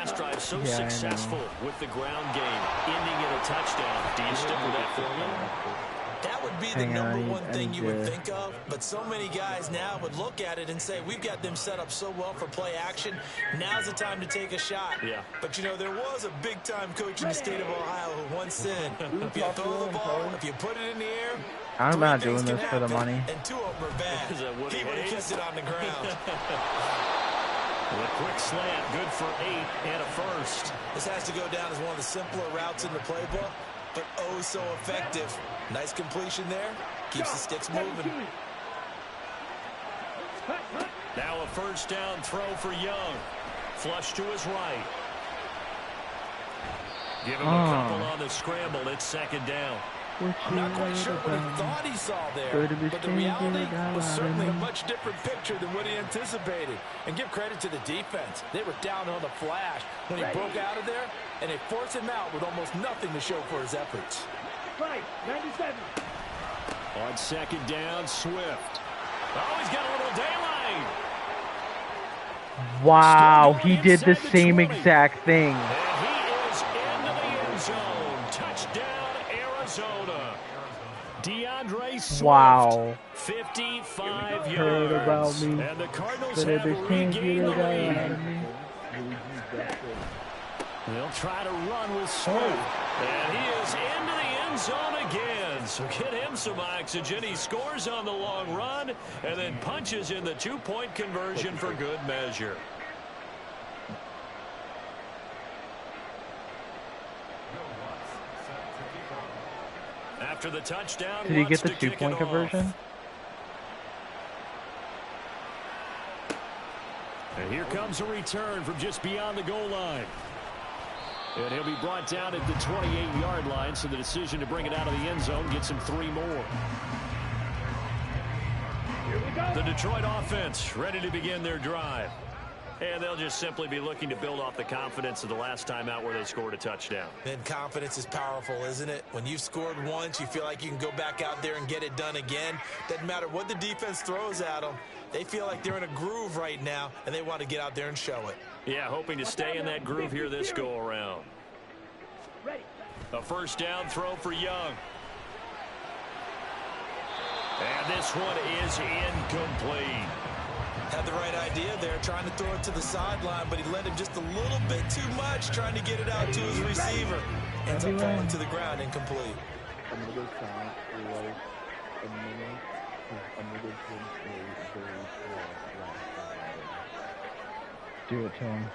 last drive so successful with the ground game, ending in a touchdown. Do you stick with that formula? That would be the number one thing you would think of, but so many guys now would look at it and say, we've got them set up so well for play action. Now's the time to take a shot. Yeah. But, you know, there was a big-time coach in the state of Ohio who once said, if you throw the ball, if you put it in the air, I'm not doing this for the money. And two of them are bad. He would have kept it on the ground. A quick slant, good for 8 and a first. This has to go down as one of the simpler routes in the playbook, but oh so effective. Nice completion there. Keeps the sticks moving. Now a first down throw for Young. Flush to his right. Give him a couple on the scramble. It's second down. I'm not quite sure what he thought he saw there, but the reality was certainly a much different picture than what he anticipated. And give credit to the defense. They were down on the flash when he broke out of there, and they forced him out with almost nothing to show for his efforts. Right, 97. On second down, Swift. Oh, he's got a little daylight. Wow, he did the same exact thing. And he is into the end zone. Touchdown, Arizona. DeAndre Swift. Wow. 55 Heard yards. about me. And the Cardinals But have they can't get regained the it out lead. of me. They'll try to run with Swift. And he is into the end zone again. So get him some oxygen. He scores on the long run and then punches in the two-point conversion for good measure. After the touchdown, Did he get the wants to kick two-point it conversion? off. And here comes a return from just beyond the goal line. And he'll be brought down at the 28-yard line, so the decision to bring it out of the end zone gets him 3 more. The Detroit offense ready to begin their drive. And they'll just simply be looking to build off the confidence of the last time out where they scored a touchdown. And confidence is powerful, isn't it? When you've scored once, you feel like you can go back out there and get it done again. Doesn't matter what the defense throws at them. They feel like they're in a groove right now, and they want to get out there and show it. Yeah, hoping to stay in that groove here this go-around. A first down throw for Young. And this one is incomplete. Had the right idea there, trying to throw it to the sideline, but he led him just a little bit too much, trying to get it out to his receiver. Ends up falling to the ground, incomplete. Do it to him.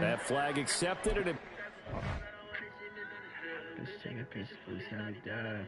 That flag accepted, and it... Just take a piece of food, and be done.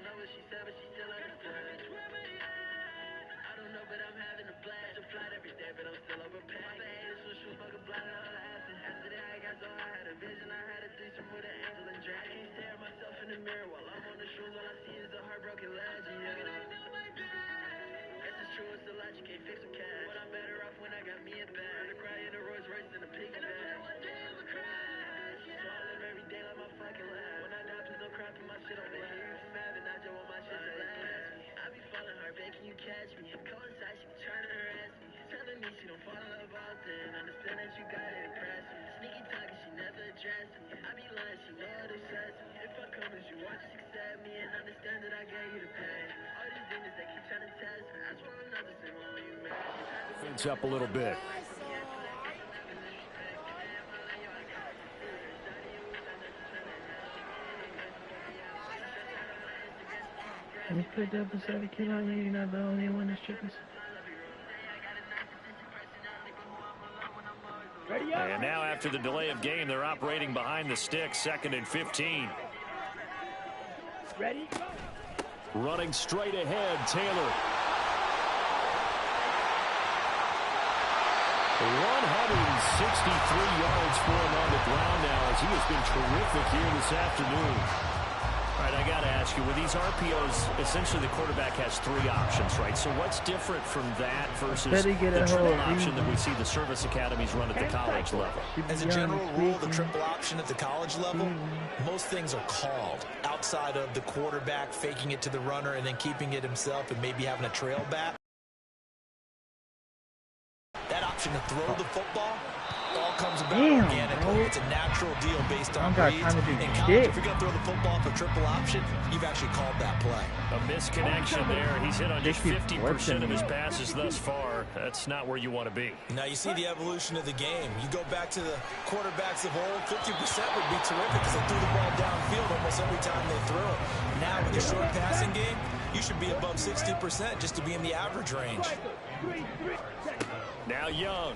It's up a little bit. Let me put that beside the kid on you. You're not the only one that's tripping. And now after the delay of game, they're operating behind the stick, 2nd and 15. Ready? Running straight ahead, Taylor. 163 yards for him on the ground now, as he has been terrific here this afternoon. right, I got to ask you, with these RPOs, essentially the quarterback has 3 options, right? So what's different from that versus the triple option that we see the service academies run at the college level? As a general rule, the triple option at the college level, most things are called outside of the quarterback faking it to the runner and then keeping it himself and maybe having a trail back. That option to throw the football all comes about organically. It's a natural deal based on reads. In college, if you're going to throw the football for triple option, you've actually called that play. A misconnection there. He's hit on just 50% of his passes thus far. That's not where you want to be. Now you see the evolution of the game. You go back to the quarterbacks of old, 50% would be terrific because they threw the ball downfield almost every time they threw it. Now with the short passing game, you should be above 60% just to be in the average range. Now Young.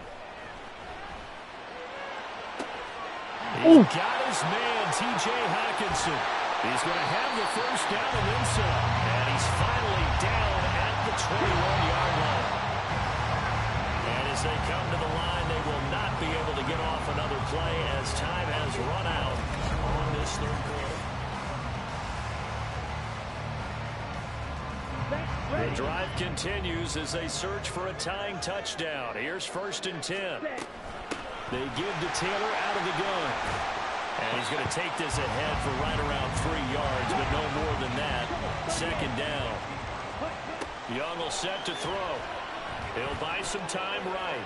He's got his man, T.J. Hawkinson. He's going to have the first down and then some. And he's finally down at the 21-yard line. And as they come to the line, they will not be able to get off another play as time has run out on this third quarter. The drive continues as they search for a tying touchdown. Here's 1st and 10. They give to Taylor out of the gun. And he's going to take this ahead for right around 3 yards, but no more than that. 2nd down. Young will set to throw. He'll buy some time right.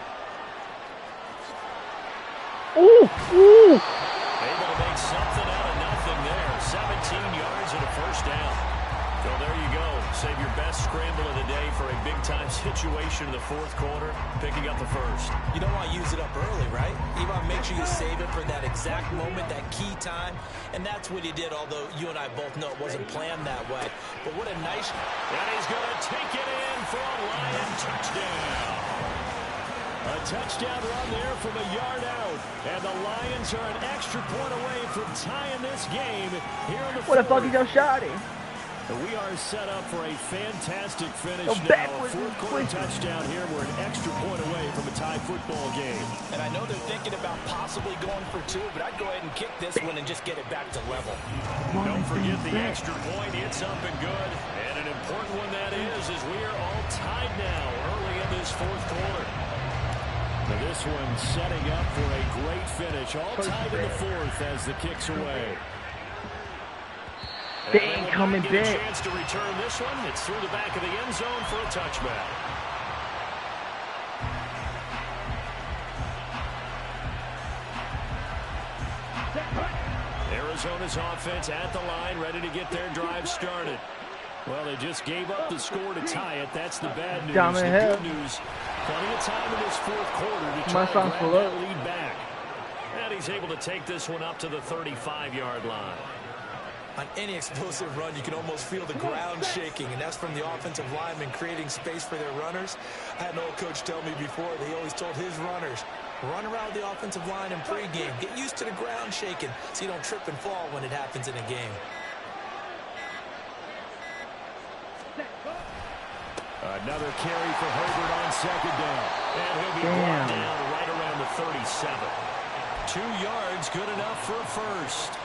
Able to make something out of nothing there. 17 yards and a first down. So there you go. Save your best scramble of the day for a big-time situation in the 4th quarter, picking up the first. You don't want to use it up early, right? You want to make sure you save it for that exact moment, that key time, and that's what he did, although you and I both know it wasn't planned that way. But what a nice... And he's going to take it in for a Lion touchdown. A touchdown run there from a yard out. And the Lions are an extra point away from tying this game here in the 4th. What the fuck is your shotty? We are set up for a fantastic finish now. A 4th quarter touchdown here. We're an extra point away from a tie football game. And I know they're thinking about possibly going for 2, but I'd go ahead and kick this one and just get it back to level. Don't forget the extra point. It's up and good. And an important one that is we are all tied now early in this 4th quarter. Now this one setting up for a great finish. All tied in the 4th as the kick's away. They ain't coming back. A chance to return this one. It's through the back of the end zone for a touchback. Arizona's offense at the line, ready to get their drive started. Well, they just gave up the score to tie it. That's the bad news. The good news, plenty of time in this 4th quarter to try to grab that lead back. And he's able to take this one up to the 35-yard line. On any explosive run, you can almost feel the ground shaking, and that's from the offensive linemen creating space for their runners. I had an old coach tell me before that he always told his runners, run around the offensive line in pregame. Get used to the ground shaking so you don't trip and fall when it happens in a game. Another carry for Herbert on 2nd down. And he'll be brought down right around the 37. 2 yards, good enough for a first.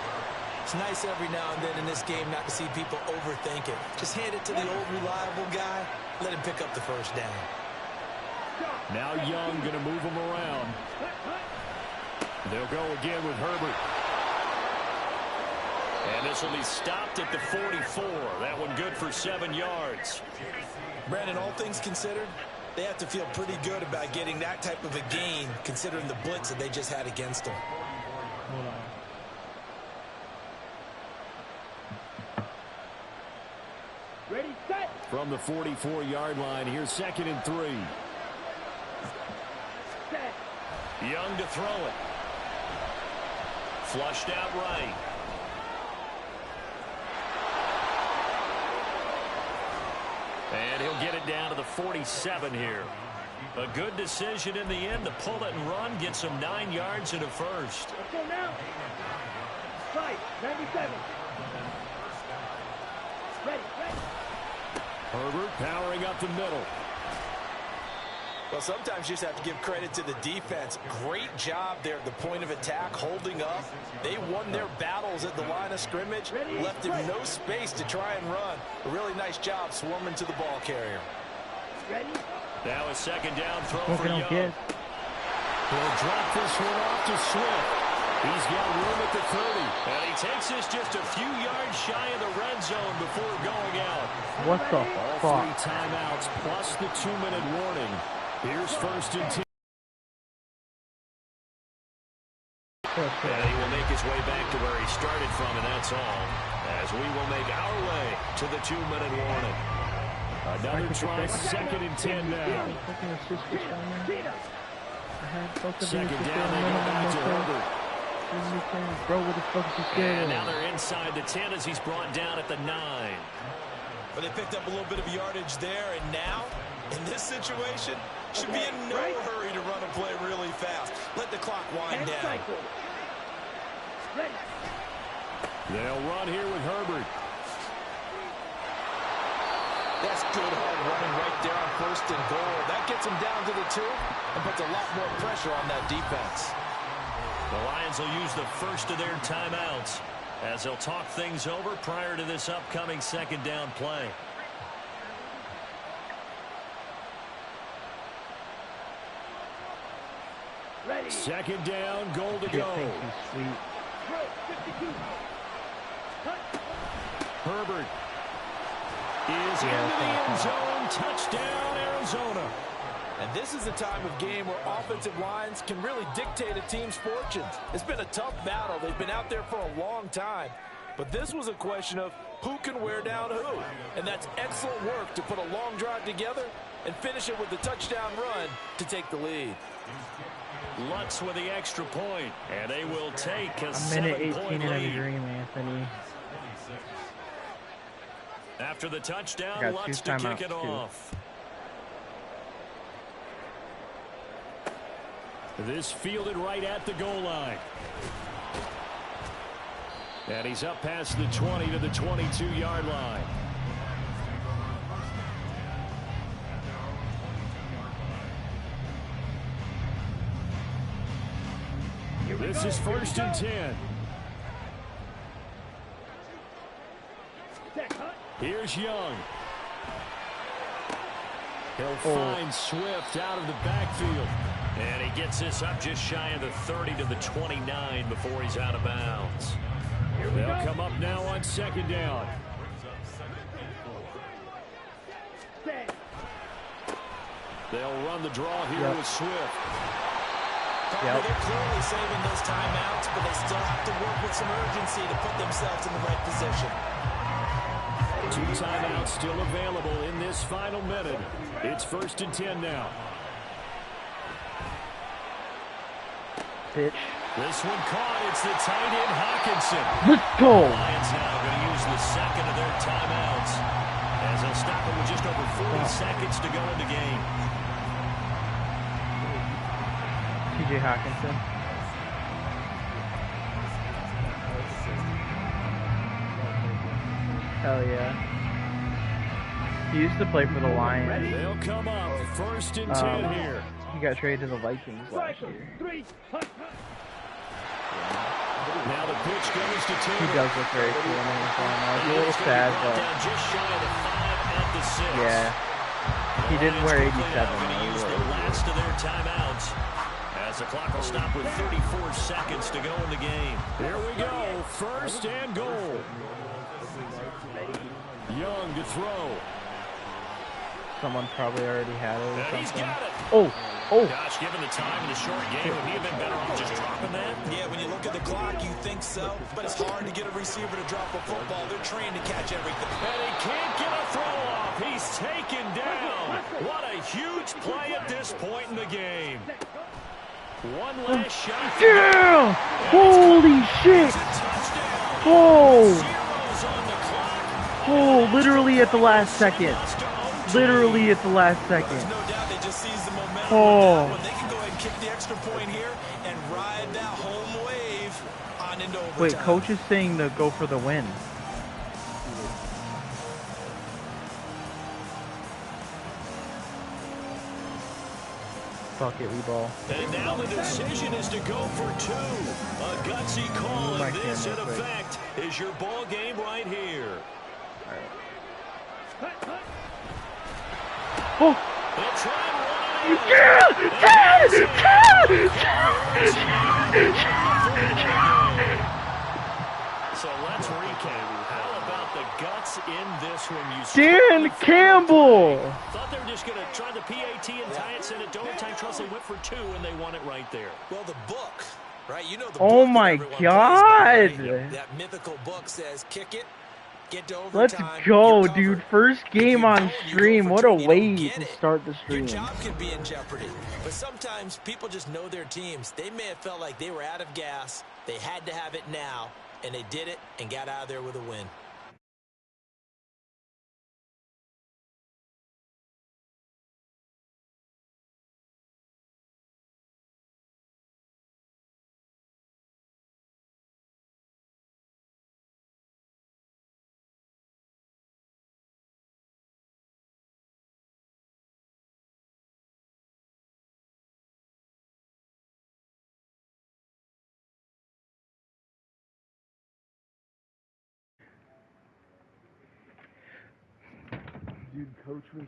It's nice every now and then in this game not to see people overthink it. Just hand it to the old reliable guy. Let him pick up the first down. Now Young going to move him around. They'll go again with Herbert. And this will be stopped at the 44. That one good for 7 yards. Brandon, all things considered, they have to feel pretty good about getting that type of a gain considering the blitz that they just had against them. Hold on. Ready, set. From the 44-yard line, here's 2nd and 3. Set. Young to throw it. Flushed out right. And he'll get it down to the 47 here. A good decision in the end to pull it and run, get some 9 yards and a first. Let's go now. Fight, 97. Ready, ready. Herbert powering up the middle. Well, sometimes you just have to give credit to the defense. Great job there at the point of attack, holding up. They won their battles at the line of scrimmage, left him no space to try and run. A really nice job swarming to the ball carrier. Now a second down throw for Young. Get. He'll drop this one off to Swift. He's got room at the 30. And he takes this just a few yards shy of the red zone before going out. What the fuck? All 3 timeouts plus the 2-minute warning. Here's 1st and 10. And he will make his way back to where he started from, and that's all. As we will make our way to the 2-minute warning. Another try, 2nd and 10 now. Second down, they go back to Herbert. Bro, what the fuck is he scared? And now they're inside the 10 as he's brought down at the 9. But they picked up a little bit of yardage there, and now, in this situation, should be in no hurry to run a play really fast. Let the clock wind down. They'll run here with Herbert. That's good hard running right there on 1st and goal. That gets him down to the 2 and puts a lot more pressure on that defense. The Lions will use the first of their timeouts as they'll talk things over prior to this upcoming 2nd down play. Ready. 2nd down, goal to go. Herbert is into the end zone. Touchdown, Arizona. And this is a time of game where offensive lines can really dictate a team's fortunes. It's been a tough battle. They've been out there for a long time. But this was a question of who can wear down who. And that's excellent work to put a long drive together and finish it with the touchdown run to take the lead. Lutz with the extra point, and they will take a 18 7-point in a lead. dream, Anthony. After the touchdown, Lutz to kick it off. This fielded right at the goal line. And he's up past the 20 to the 22-yard line. This is 1st and 10. Here's Young. He'll find Swift out of the backfield. And he gets this up just shy of the 30 to the 29 before he's out of bounds. They'll come up now on 2nd down. They'll run the draw here with Swift. They're clearly saving those timeouts, but they still have to work with some urgency to put themselves in the right position. 2 timeouts still available in this final minute. It's 1st and 10 now. Pitch. This one caught. It's the tight end Hawkinson. Let's go. The Lions now going to use the 2nd of their timeouts as they'll stop it with just over 40 seconds to go in the game. TJ Hawkinson. Hell yeah. He used to play for the Lions. They'll come up 1st and 10 here. He got traded to the Vikings last year. Now the pitch goes to Taylor. He does look very cool in uniform. I was a little sad, but just shy of the 5 at the 6. yeah, he didn't wear 87. Going to use the last of their timeouts as the clock will stop with 34 seconds to go in the game. Here we go, 1st and goal. Young to throw. Someone probably already had it or And he's something. got it. Oh. Gosh, given the time in the short game, would he have been better off just dropping that? Yeah, when you look at the clock, you think so. But it's hard to get a receiver to drop a football. They're trained to catch everything. And he can't get a throw off. He's taken down. What a huge play at this point in the game. One last shot. Yeah! Holy shit! Oh! Oh, literally at the last second. Literally at the last second. Oh. They can go ahead and kick the extra point here and ride that home wave on into overtime. Wait, coach is saying to go for the win. Fuck it, we ball. And now the decision is to go for 2. A gutsy call, and this, in effect, is your ball game right here. All right. Oh! They'll try and run it So let's recap. How about the guts in this one? Dan Campbell! Thought they were just going to try the PAT and tie it, send it to overtime. Trust they went for 2, and they won it right there. Well, the book, right? You know the oh book my God! That mythical book says, kick it, get to overtime. Let's go, dude. First game on stream. What a way to start the stream. Your job could be in jeopardy. But sometimes people just know their teams. They may have felt like they were out of gas. They had to have it now. And they did it and got out of there with a win. Dude, coach was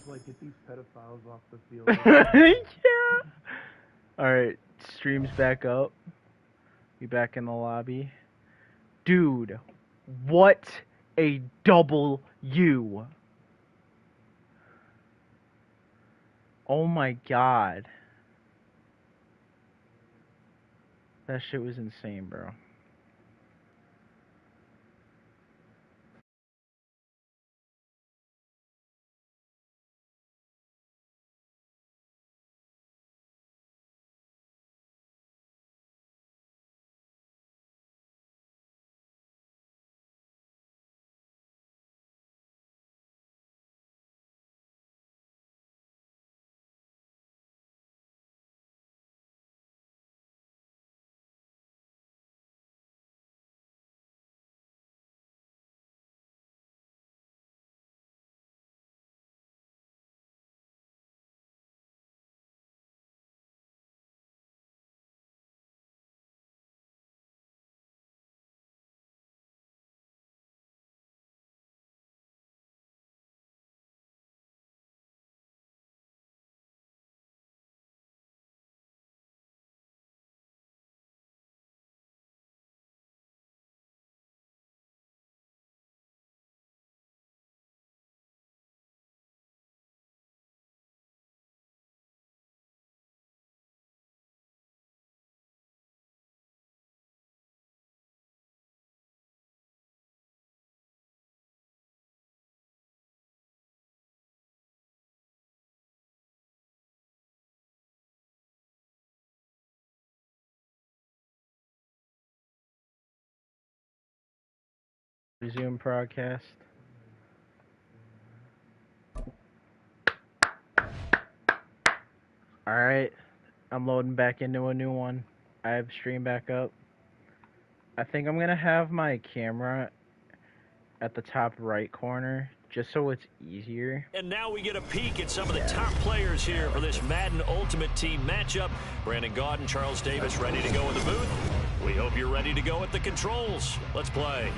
like, get these pedophiles off the field. Yeah. Alright, stream's back up. We back in the lobby. Dude, what a W. Oh my God. That shit was insane, bro. Resume broadcast. Alright, I'm loading back into a new one. I have stream back up. I think I'm gonna have my camera at the top right corner, just so it's easier. And now we get a peek at some of the top players here for this Madden Ultimate Team matchup. Brandon Gaudin, Charles Davis ready to go in the booth. We hope you're ready to go at the controls. Let's play.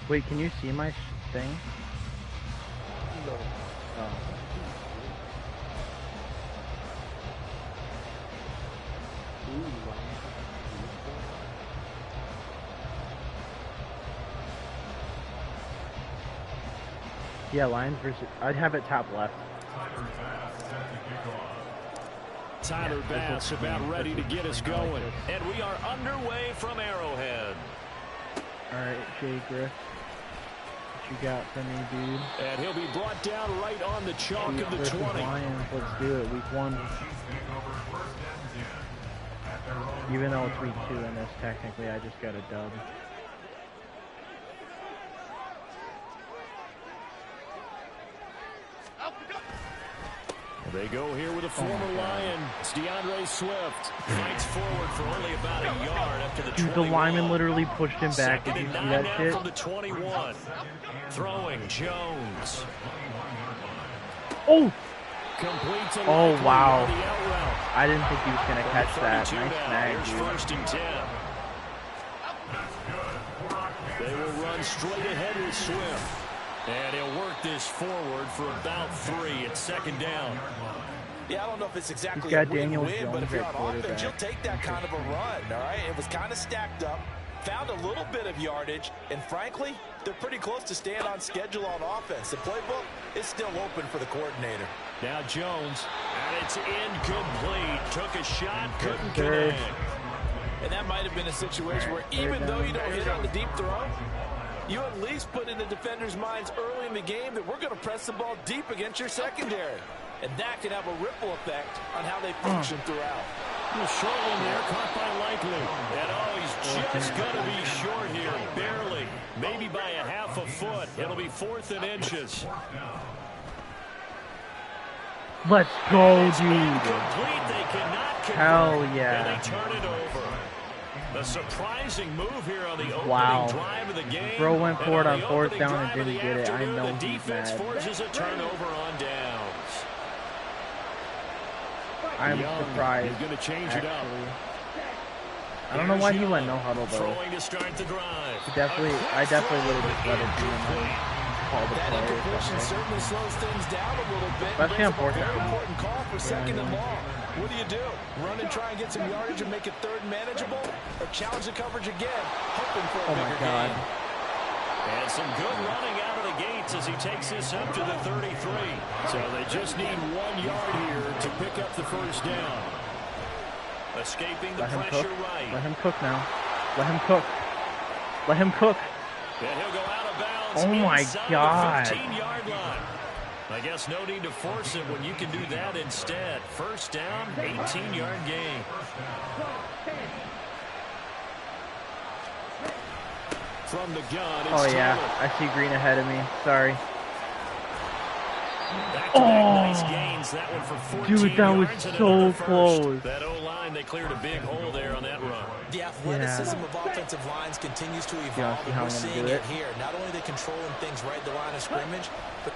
Wait, can you see my thing? No. Oh. Yeah, Lions versus... I'd have it top left. Tyler Bass about ready to get us going. And we are underway from Arrowhead. Alright, Jay Griff. What you got for me, dude? And he'll be brought down right on the chalk of the 20. Lions, let's do it. Week 1. Even though it's week 2 in this, technically, I just got a dub. They go here with a former Lion. It's DeAndre Swift. Fights forward for only about a yard after the 21. Dude, the lineman literally pushed him back. Did you see that shit? From the 21. Throwing Jones. Oh! Oh, wow. I didn't think he was going to catch that. Nice snag, dude. First and 10. They will run straight ahead with Swift. And he'll work this forward for about 3. It's second down. Yeah, I don't know if it's exactly a win, Jones but if you're on offense, you'll take that kind of a run, all right? It was kind of stacked up, found a little bit of yardage, and frankly, they're pretty close to staying on schedule on offense. The playbook is still open for the coordinator. Now Jones, and it's incomplete. Took a shot, couldn't connect. And that might have been a situation where even though you don't hit on the deep throw, you at least put in the defenders' minds early in the game that we're going to press the ball deep against your secondary. And that can have a ripple effect on how they function throughout. The short one there, caught by Likely. And he's just going to be short here, barely. Maybe by a half a foot. It'll be 4th and inches. Let's go, dude. They cannot convert, hell yeah. And they turn it over. A surprising move here on the opening drive of the game. Bro went forward on 4th down and didn't get it. I know the he's defense mad. forces a turnover on downs. I'm surprised. He's going to change it up. I don't know why he went no huddle though. Throwing to start the drive. I definitely would have just let it be and call the That play or incompletion something. certainly slows things down a little bit. Especially on 4th down. Important call for 2nd and long. What do? Run and try and get some yardage and make it 3rd manageable, or challenge the coverage again, hoping for a bigger gain. And some good running out of the gates as he takes this up to the 33. So they just need 1 yard here to pick up the first down. Escaping the pressure right. Let him cook now. Let him cook. Let him cook. And he'll go out of bounds. Oh my God. The 15-yard line. I guess no need to force it when you can do that instead. First down, 18-yard gain. From the gun, it's I see green ahead of me. Sorry. Nice gains. That one for 14 dude, that was yards so close. That O-line, they cleared a big hole there on that run. The athleticism of offensive lines continues to evolve, and we're seeing it here. Not only are they controlling things right at the line of scrimmage, but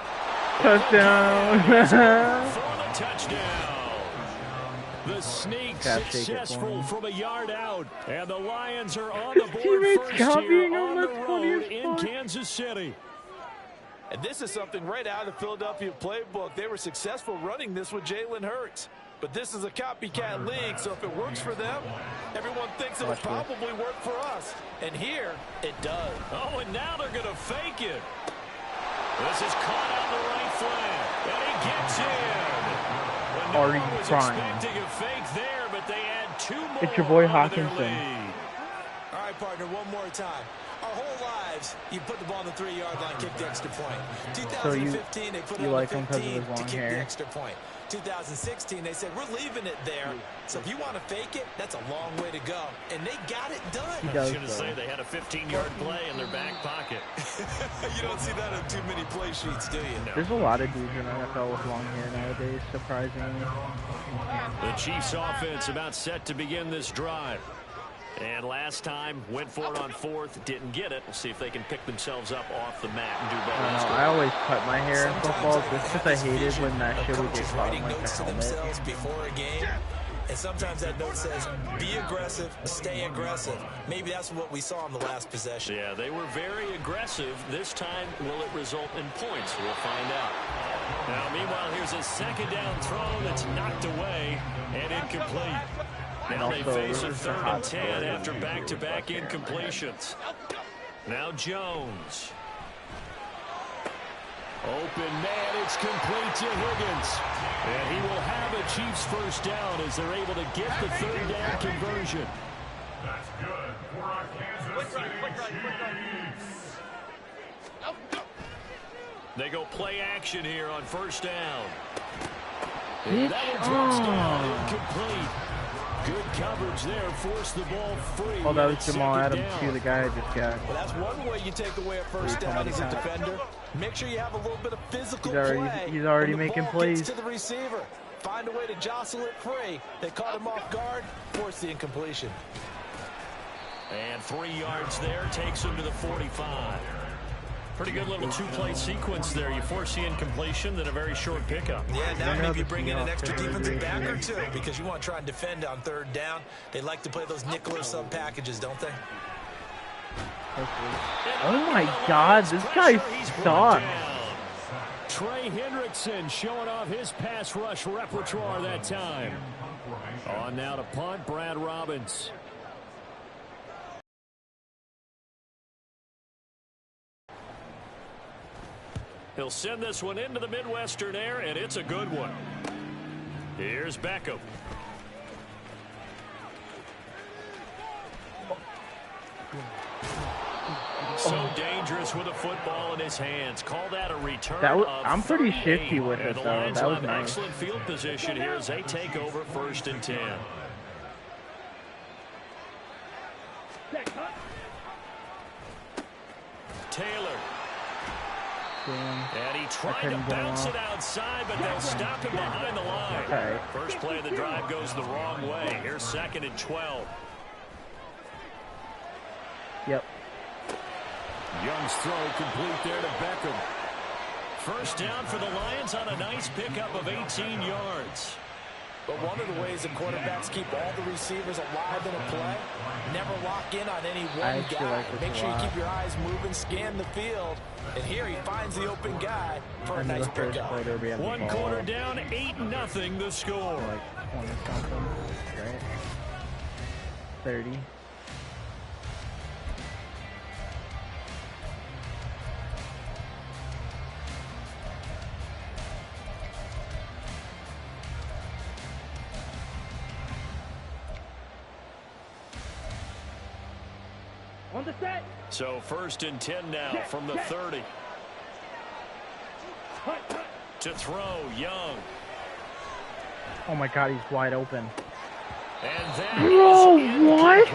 touchdown. For the touchdown. The sneak successful from a yard out, and the Lions are on the board first here on the road in Kansas City. And this is something right out of the Philadelphia playbook. They were successful running this with Jalen Hurts. But this is a copycat league, so if it works for them, everyone thinks it'll probably work for us. And here, it does. Oh, and now they're going to fake it. This is caught on the right flank, and he gets in. Are you crying? Expecting a fake there, but they add 2 more. It's your boy Hawkinson. All right, partner, one more time. Our whole lives, you put the ball on the 3-yard line, kick the extra point. 2015, they put it on the 15 to kick the extra point. 2016, they said, we're leaving it there. So if you want to fake it, that's a long way to go. And they got it done. I was going to say they had a 15-yard play in their back pocket. You don't see that on too many play sheets, do you? There's a lot of dudes in NFL with long hair nowadays, surprisingly. The Chiefs offense about set to begin this drive. And last time, went for it on 4th, didn't get it. We'll see if they can pick themselves up off the mat and do better. I always cut my hair in football just because I hated when that shit would get caught in like the helmet. Before a game, and sometimes that note says, be aggressive, stay aggressive. Maybe that's what we saw in the last possession. Yeah, they were very aggressive. This time, will it result in points? We'll find out. Now, meanwhile, here's a second down throw that's knocked away and incomplete. Now they face a 3rd and 10 after back-to-back incompletions. Now Jones. Open man, it's complete to Higgins. And he will have a Chiefs first down as they're able to get the 3rd down conversion. That's good for our Kansas City Chiefs. They go play action here on first down. That one drops down, incomplete. Good coverage there, forced the ball free. Oh, that was Jamal Adams too, the guy I just got. Well, that's one way you take away a first down as a defender. Make sure you have a little bit of physical play. He's already making plays. To the receiver. Find a way to jostle it free. They caught him off guard, forced the incompletion. And 3 yards there takes him to the 45. Pretty good little two-play sequence there. You force the incompletion, then a very short pickup. Yeah, now maybe bring in an extra defensive back or two because you want to try and defend on third down. They like to play those nickel or sub packages, don't they? Oh my God, this guy sucks. Trey Hendrickson showing off his pass rush repertoire that time. On now to punt, Brad Robbins. He'll send this one into the Midwestern air, and it's a good one. Here's Beckham. So dangerous with a football in his hands. Call that a return. I'm pretty shifty with it, though. That was nice. Excellent field position here as they take over 1st and 10. Taylor. And he tried to bounce it outside, but they'll stop him behind the line. Okay. First play of the drive goes the wrong way. Here's 2nd and 12. Yep. Young's throw complete there to Beckham. First down for the Lions on a nice pickup of 18 yards. But one of the ways that quarterbacks keep all the receivers alive in a play, never lock in on any one guy. Make sure you keep your eyes moving, scan the field. And here he finds the open guy for a nice pickup. One quarter down, 8-0 the score. Like 20 something, right? 30. On the set. So 1st and 10 now from the 30. To throw, Young. Oh my God, he's wide open. And that what?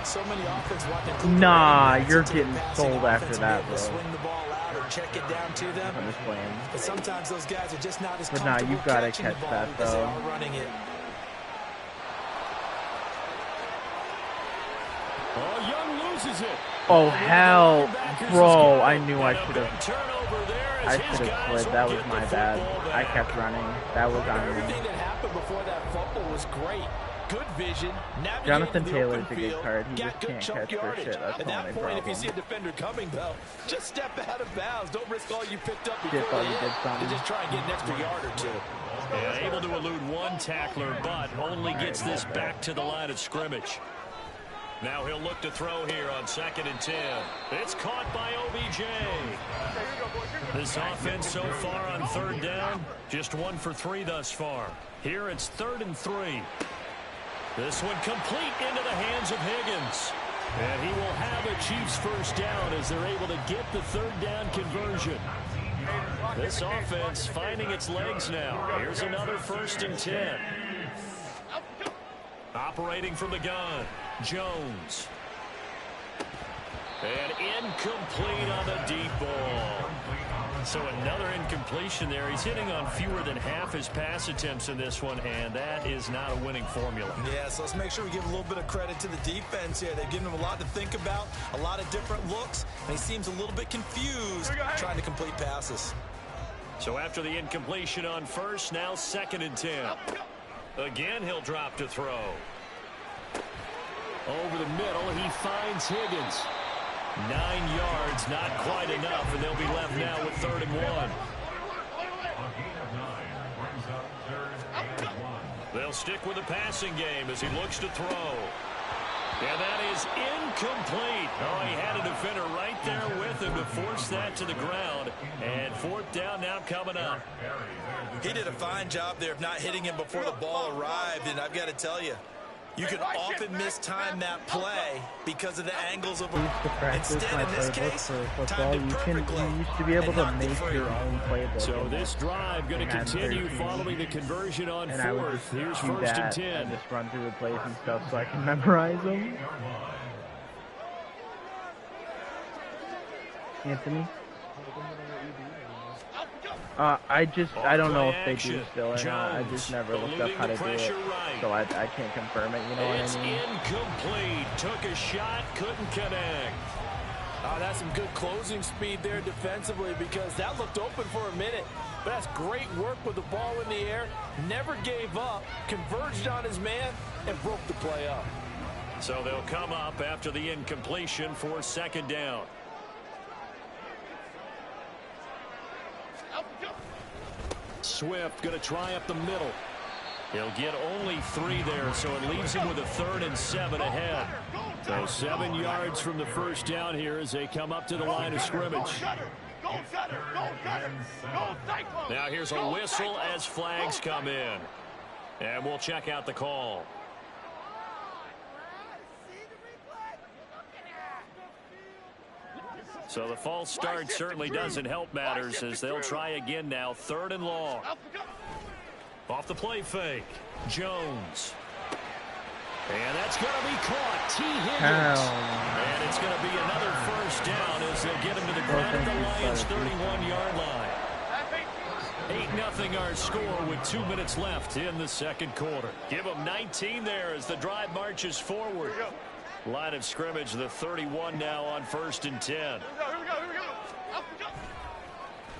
So many offense want to nah, you're getting sold after that, bro. Swing the ball out or check it down to them. I'm just playing. But sometimes those guys are just not as but nah, you gotta catch that though. They are running it. Oh, Young loses it. Oh hell, bro! I knew I should have. Slid. That was my bad. I kept running. That was on me. Everything that happened before that fumble was great. Good vision. Jonathan Taylor's a good card. He just can't catch for shit. That's At that point, if you see a defender coming, though, just step out of bounds. Don't risk all you picked up before they hit. And just try and get an extra yard or two. Yeah, able to elude one tackler, but only gets this back to the line of scrimmage. Now he'll look to throw here on 2nd and 10. It's caught by OBJ. This offense so far on 3rd down, just 1 for 3 thus far. Here it's 3rd and 3. This one complete into the hands of Higgins. And he will have a Chiefs 1st down as they're able to get the 3rd down conversion. This offense finding its legs now. Here's another 1st and 10. Operating from the gun, Jones. And incomplete on the deep ball. So another incompletion there. He's hitting on fewer than half his pass attempts in this one, and that is not a winning formula. Yeah, so let's make sure we give a little bit of credit to the defense here. They've given him a lot to think about, a lot of different looks, and he seems a little bit confused trying to complete passes. So after the incompletion on 1st, now 2nd and 10. Again, he'll drop to throw. Over the middle, he finds Higgins. 9 yards, not quite enough, and they'll be left now with 3rd and 1. They'll stick with the passing game as he looks to throw. And that is incomplete. Oh, he had a defender right there with him to force that to the ground. And 4th down now coming up. He did a fine job there of not hitting him before the ball arrived, and I've got to tell you, you can often mistime that play because of the angles of instead in this case, for football, you used to be able to make your own playbook. So this drive going to continue following the conversion on 4th. Here's 1st and 10. And just run through the plays and stuff so I can memorize them. Anthony? I don't know if they do still or not. I just never looked up how to do it, so I can't confirm it, you know what I mean? It's incomplete. Took a shot, couldn't connect. Oh, that's some good closing speed there defensively because that looked open for a minute. But that's great work with the ball in the air. Never gave up, converged on his man, and broke the play up. So they'll come up after the incompletion for second down. Swift going to try up the middle. He'll get only 3 there, so it leaves him with a 3rd and 7 ahead. So 7 yards from the first down here as they come up to the line of scrimmage. Now here's a whistle as flags come in. And we'll check out the call. So the false start certainly doesn't help matters as they'll try again now. 3rd and long. Off the play fake. Jones. And that's going to be caught. T. Higgins. And it's going to be another first down as they'll get him to the ground at the Lions' 31-yard line. 8-0 our score with 2 minutes left in the second quarter. Give them 19 there as the drive marches forward. Line of scrimmage, the 31 now on 1st and 10.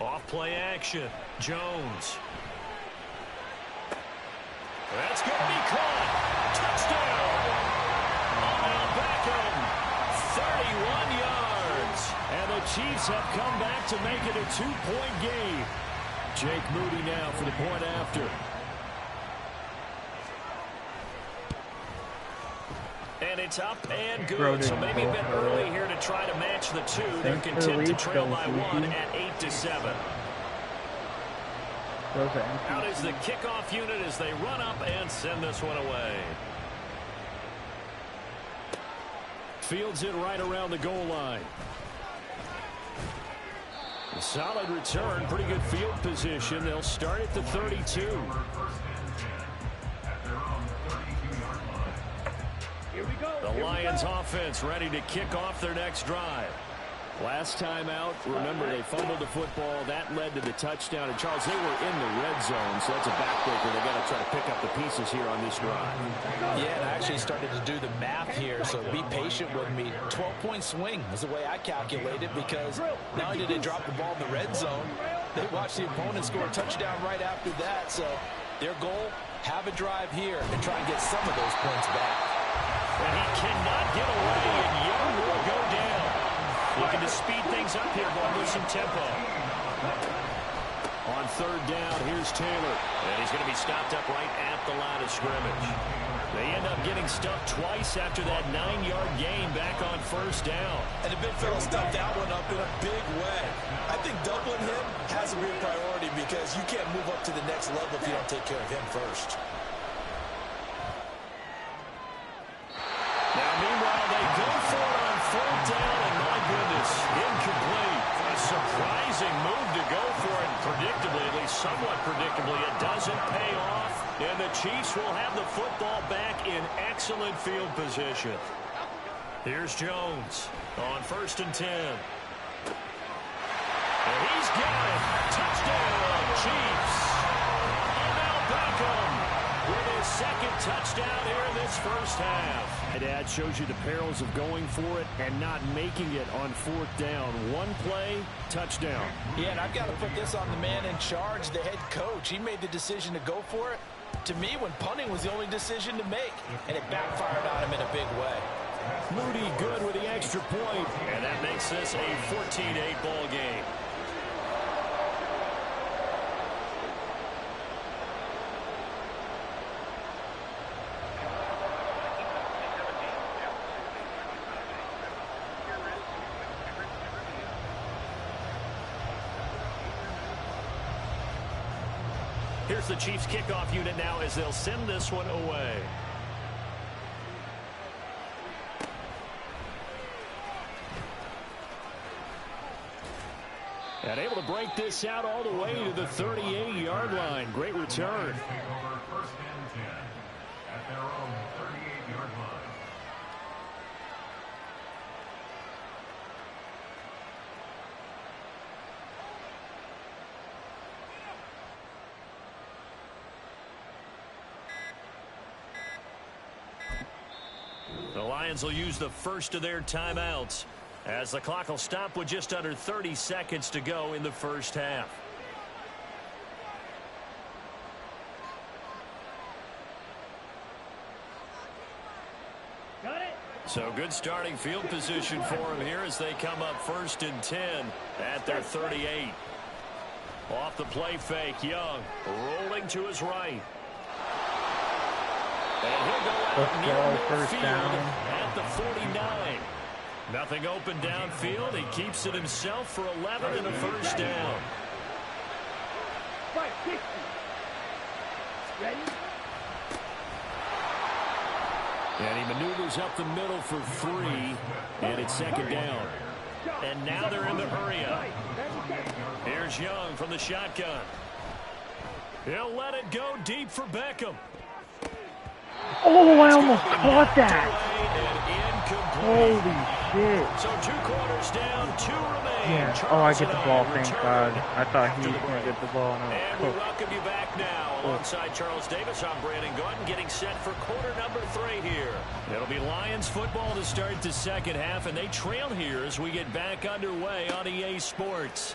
Off play action. Jones. That's going to be caught. Touchdown. Odell Beckham. 31 yards. And the Chiefs have come back to make it a 2-point game. Jake Moody now for the point after. And it's up and good. So maybe a bit early here to try to match the 2. They're content to trail by 1 at 8-7. Out is the kickoff unit as they run up and send this one away. Fields it right around the goal line. A solid return, pretty good field position. They'll start at the 32. The Lions offense ready to kick off their next drive. Last time out, remember they fumbled the football. That led to the touchdown. And Charles, they were in the red zone, so that's a backbreaker. They've got to try to pick up the pieces here on this drive. Yeah, and I actually started to do the math here, so be patient with me. 12-point swing is the way I calculate it because not only did they drop the ball in the red zone, they watched the opponent score a touchdown right after that. So their goal, have a drive here and try and get some of those points back. And he cannot get away, and Young will go down. Looking to speed things up here, going with some tempo. On 3rd down, here's Taylor. And he's going to be stopped up right at the line of scrimmage. They end up getting stuffed twice after that 9-yard gain back on 1st down. And the big fella stuffed that one up in a big way. I think doubling him has to be a priority because you can't move up to the next level if you don't take care of him first. Now, meanwhile, they go for it on 3rd down, and my goodness, incomplete. A surprising move to go for it, predictably, at least somewhat predictably. It doesn't pay off, and the Chiefs will have the football back in excellent field position. Here's Jones on 1st and 10. And he's got it. Touchdown, Chiefs. Odell Beckham with his 2nd touchdown here in this first half. That ad shows you the perils of going for it and not making it on 4th down. One play, touchdown. Yeah, and I've got to put this on the man in charge, the head coach. He made the decision to go for it. To me, when punting was the only decision to make, and it backfired on him in a big way. Moody good with the extra point, and that makes this a 14-8 ball game. Here's the Chiefs kickoff unit now as they'll send this one away. And able to break this out all the way to the 38-yard line. Great return. First and 10 at their own 38-yard line. The Lions will use the first of their timeouts. As the clock will stop with just under 30 seconds to go in the first half. So good starting field position for him here as they come up 1st and 10 at their 38. Off the play fake, Young rolling to his right. And he'll go out near first down at the 49. Nothing open downfield. He keeps it himself for 11 and a first down. 560. Ready? And he maneuvers up the middle for 3, and it's 2nd down. And now they're in the hurry up. Here's Young from the shotgun. He'll let it go deep for Beckham. Oh, I almost caught that. Holy shit. So 2 quarters down, 2 remain. Yeah. Oh, I get the ball, thank God. I thought he was going to get the ball. And we welcome you back now. Alongside Charles Davis, I'm Brandon Gordon, getting set for quarter number 3 here. It'll be Lions football to start the second half, and they trail here as we get back underway on EA Sports.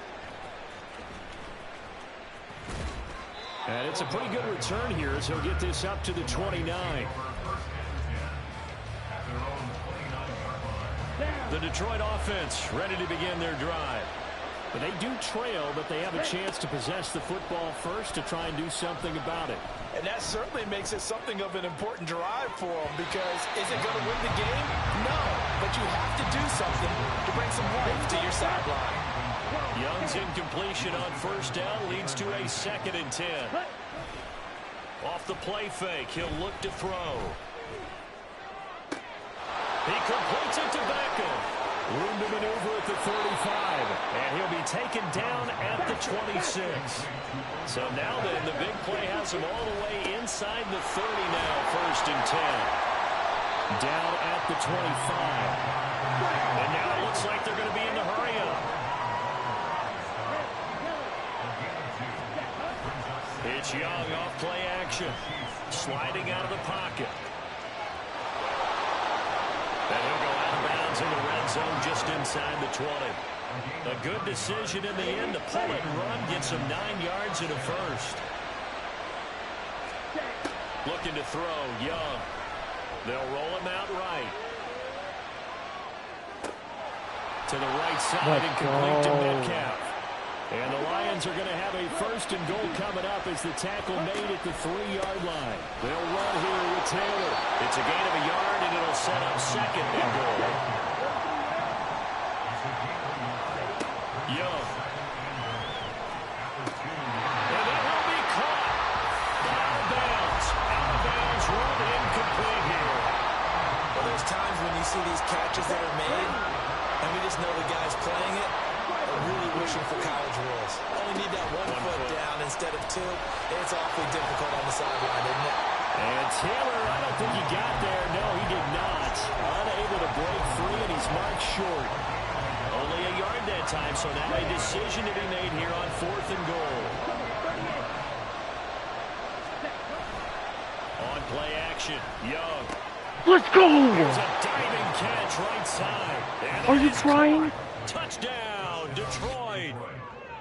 And it's a pretty good return here as he'll get this up to the 29. The Detroit offense ready to begin their drive. But they do trail, but they have a chance to possess the football first to try and do something about it. And that certainly makes it something of an important drive for them, because is it going to win the game? No, but you have to do something to bring some life to your sideline. Young's incompletion on 1st down leads to a 2nd and 10. Off the play fake, he'll look to throw. He completes it to Beckham. Room to maneuver at the 35. And he'll be taken down at the 26. So now then, the big play has him all the way inside the 30 now, 1st and 10. Down at the 25. And now it looks like they're going to be in the hurry up. It's Young off play action. Sliding out of the pocket. And he'll go out of bounds in the red zone just inside the 20. A good decision in the end to pull it and run. Gets him 9 yards and a first. Looking to throw, Young. They'll roll him out right. To the right side and complete to Metcalf. And the Lions are going to have a 1st and goal coming up as the tackle made at the 3-yard line. They'll run here with Taylor. It's a gain of a yard, and it'll set up 2nd and goal. Young. And it will be caught. Out of bounds. Out of bounds. Ruled incomplete here. Well, there's times when you see these catches that are made, and we just know the guy's playing it. Really wishing for college rules. Only need that one foot down instead of 2. It's awfully difficult on the sideline, isn't it? And Taylor, I don't think he got there. No, he did not. Unable to break free, and he's marked short. Only a yard that time, so now a decision to be made here on 4th and goal. On play action, Young. Let's go! There's a diving catch right side. Are you crying? Touchdown, Detroit.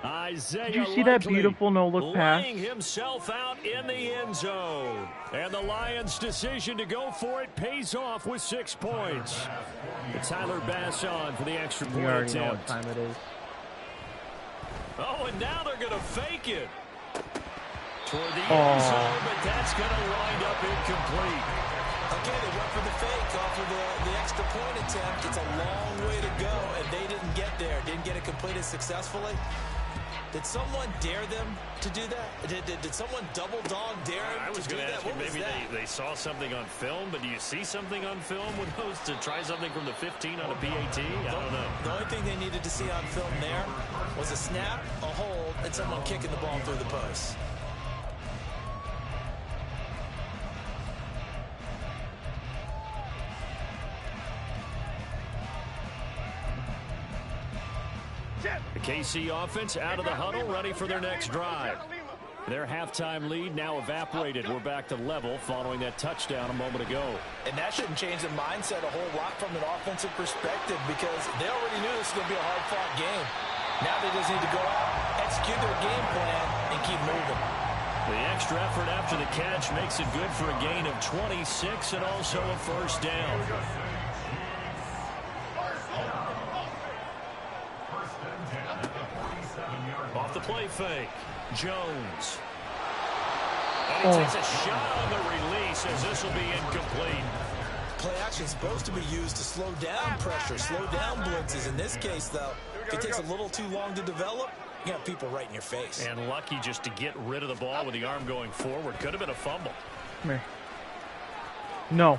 Isaiah Did you see that Likely beautiful no-look pass? laying himself out in the end zone. And the Lions' decision to go for it pays off with 6 points. Tyler Bass on for the extra point You already know attempt. what time it is. Oh, and now they're going to fake it. Toward the end zone, but that's going to wind up incomplete. Okay, they went for the fake off of the extra point attempt. It's a long way to go, and they didn't get there. Didn't get it completed successfully. Did someone dare them to do that? Did someone double dog dare them I was to do going to that? ask you, What was maybe that? they saw something on film, but do you see something on film with those to try something from the 15 on a PAT? I don't know. The only thing they needed to see on film there was a snap, a hold, and someone kicking the ball through the post. The KC offense out of the huddle, ready for their next drive. Their halftime lead now evaporated. We're back to level following that touchdown a moment ago. And that shouldn't change the mindset a whole lot from an offensive perspective because they already knew this was going to be a hard-fought game. Now they just need to go out, execute their game plan, and keep moving. The extra effort after the catch makes it good for a gain of 26 and also a first down. Off the play fake. Jones. And he takes a shot on the release as this will be incomplete. Play action is supposed to be used to slow down pressure, slow down blitzes. In this case, though, if it takes a little too long to develop, you have people right in your face. And lucky just to get rid of the ball with the arm going forward. Could have been a fumble. No.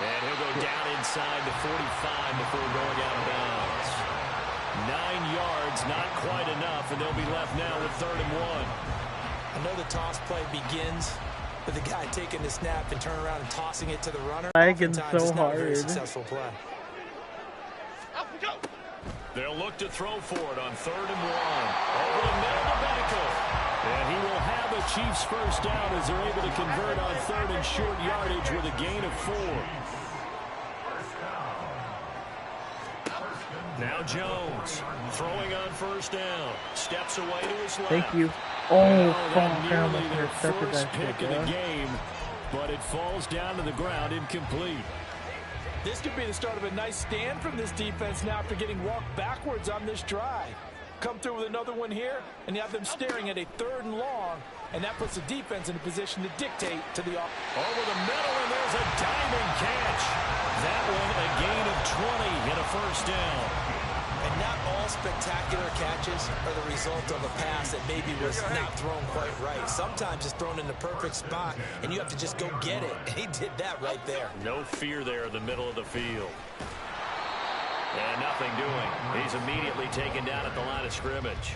And he'll go down inside the 45 before going out of bounds. 9 yards, not quite enough, and they'll be left now with 3rd and 1. I know the toss play begins with the guy taking the snap and turn around and tossing it to the runner. Oftentimes, so it's not a very successful play. They'll look to throw for it on 3rd and 1. Over the middle to Beckham. And he will have a Chiefs first down as they're able to convert on 3rd and short yardage with a gain of 4. Now Jones throwing on first down. Steps away to his left. Thank you. Nearly their first pick of the game, but it falls down to the ground incomplete. This could be the start of a nice stand from this defense now after getting walked backwards on this drive. Come through with another one here, and you have them staring at a 3rd and long, and that puts the defense in a position to dictate to the offense. Over the middle, and there's a diving catch. That one a gain of 20 and a first down. And not all spectacular catches are the result of a pass that maybe was not thrown quite right. Sometimes it's thrown in the perfect spot, and you have to just go get it. And he did that right there. No fear there in the middle of the field. And nothing doing. He's immediately taken down at the line of scrimmage.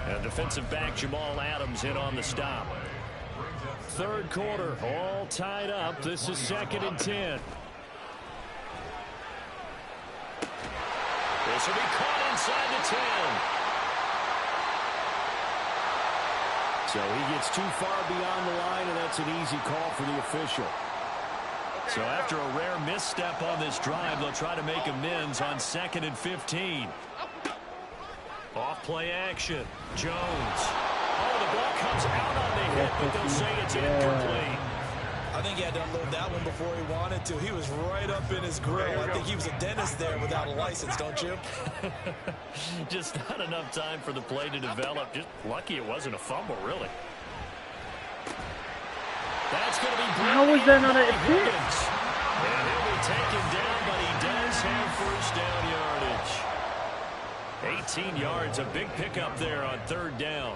And defensive back Jamal Adams in on the stop. 3rd quarter, all tied up. This is 2nd and 10. This will be caught inside the 10. So he gets too far beyond the line, and that's an easy call for the official. So after a rare misstep on this drive, they'll try to make amends on 2nd and 15. Off play action. Jones. Oh, the ball comes out on the hit, but they'll say it's incomplete. I think he had to unload that one before he wanted to. He was right up in his grill. I think he was a dentist there without a license, don't you? Just not enough time for the play to develop. Just lucky it wasn't a fumble, really. That's going to be brilliant. How was that not a hit? And he'll be taken down, but he does have first down yardage. 18 yards, a big pickup there on 3rd down.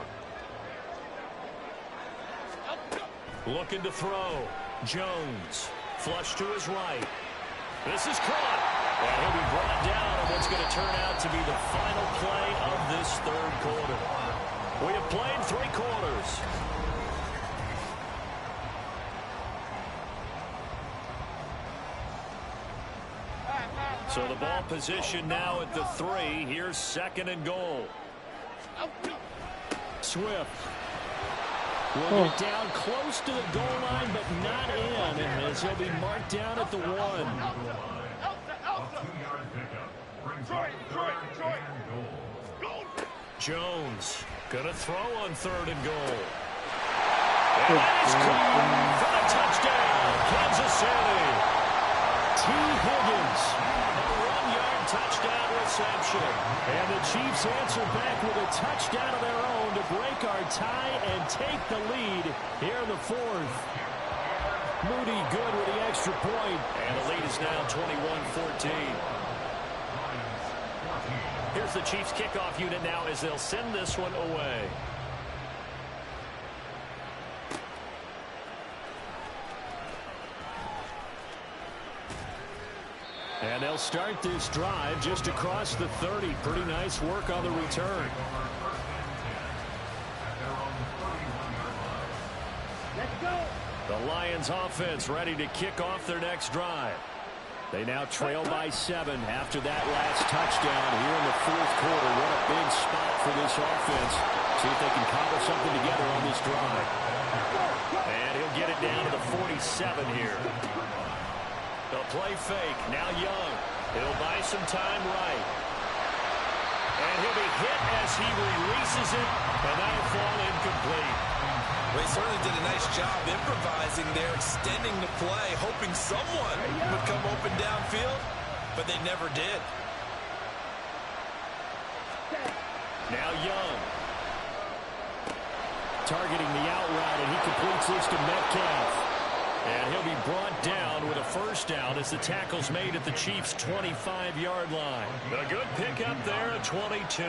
Looking to throw. Jones. Flush to his right. This is caught. And he'll be brought down on what's going to turn out to be the final play of this 3rd quarter. We have played 3 quarters. So the ball position now at the 3. Here's 2nd and goal. Swift will get down close to the goal line, but not in, as he'll be marked down at the 1. Jones gonna throw on 3rd and goal. And that is caught for the touchdown, Kansas City. T. Higgins, a 1-yard touchdown reception. And the Chiefs answer back with a touchdown of their own to break our tie and take the lead here in the 4th. Moody good with the extra point, and the lead is now 21-14. Here's the Chiefs kickoff unit now as they'll send this one away. And they'll start this drive just across the 30. Pretty nice work on the return. Let's go. The Lions offense ready to kick off their next drive. They now trail by 7 after that last touchdown here in the 4th quarter. What a big spot for this offense. See if they can cobble something together on this drive. And he'll get it down to the 47 here. The play fake. Now Young. He'll buy some time right. And he'll be hit as he releases it. And that'll fall incomplete. Well, he certainly did a nice job improvising there, extending the play, hoping someone would come open downfield, but they never did. Now Young. Targeting the out route, and he completes this to Metcalf. And he'll be brought down with a first down as the tackle's made at the Chiefs' 25-yard line. A good pickup there at 22.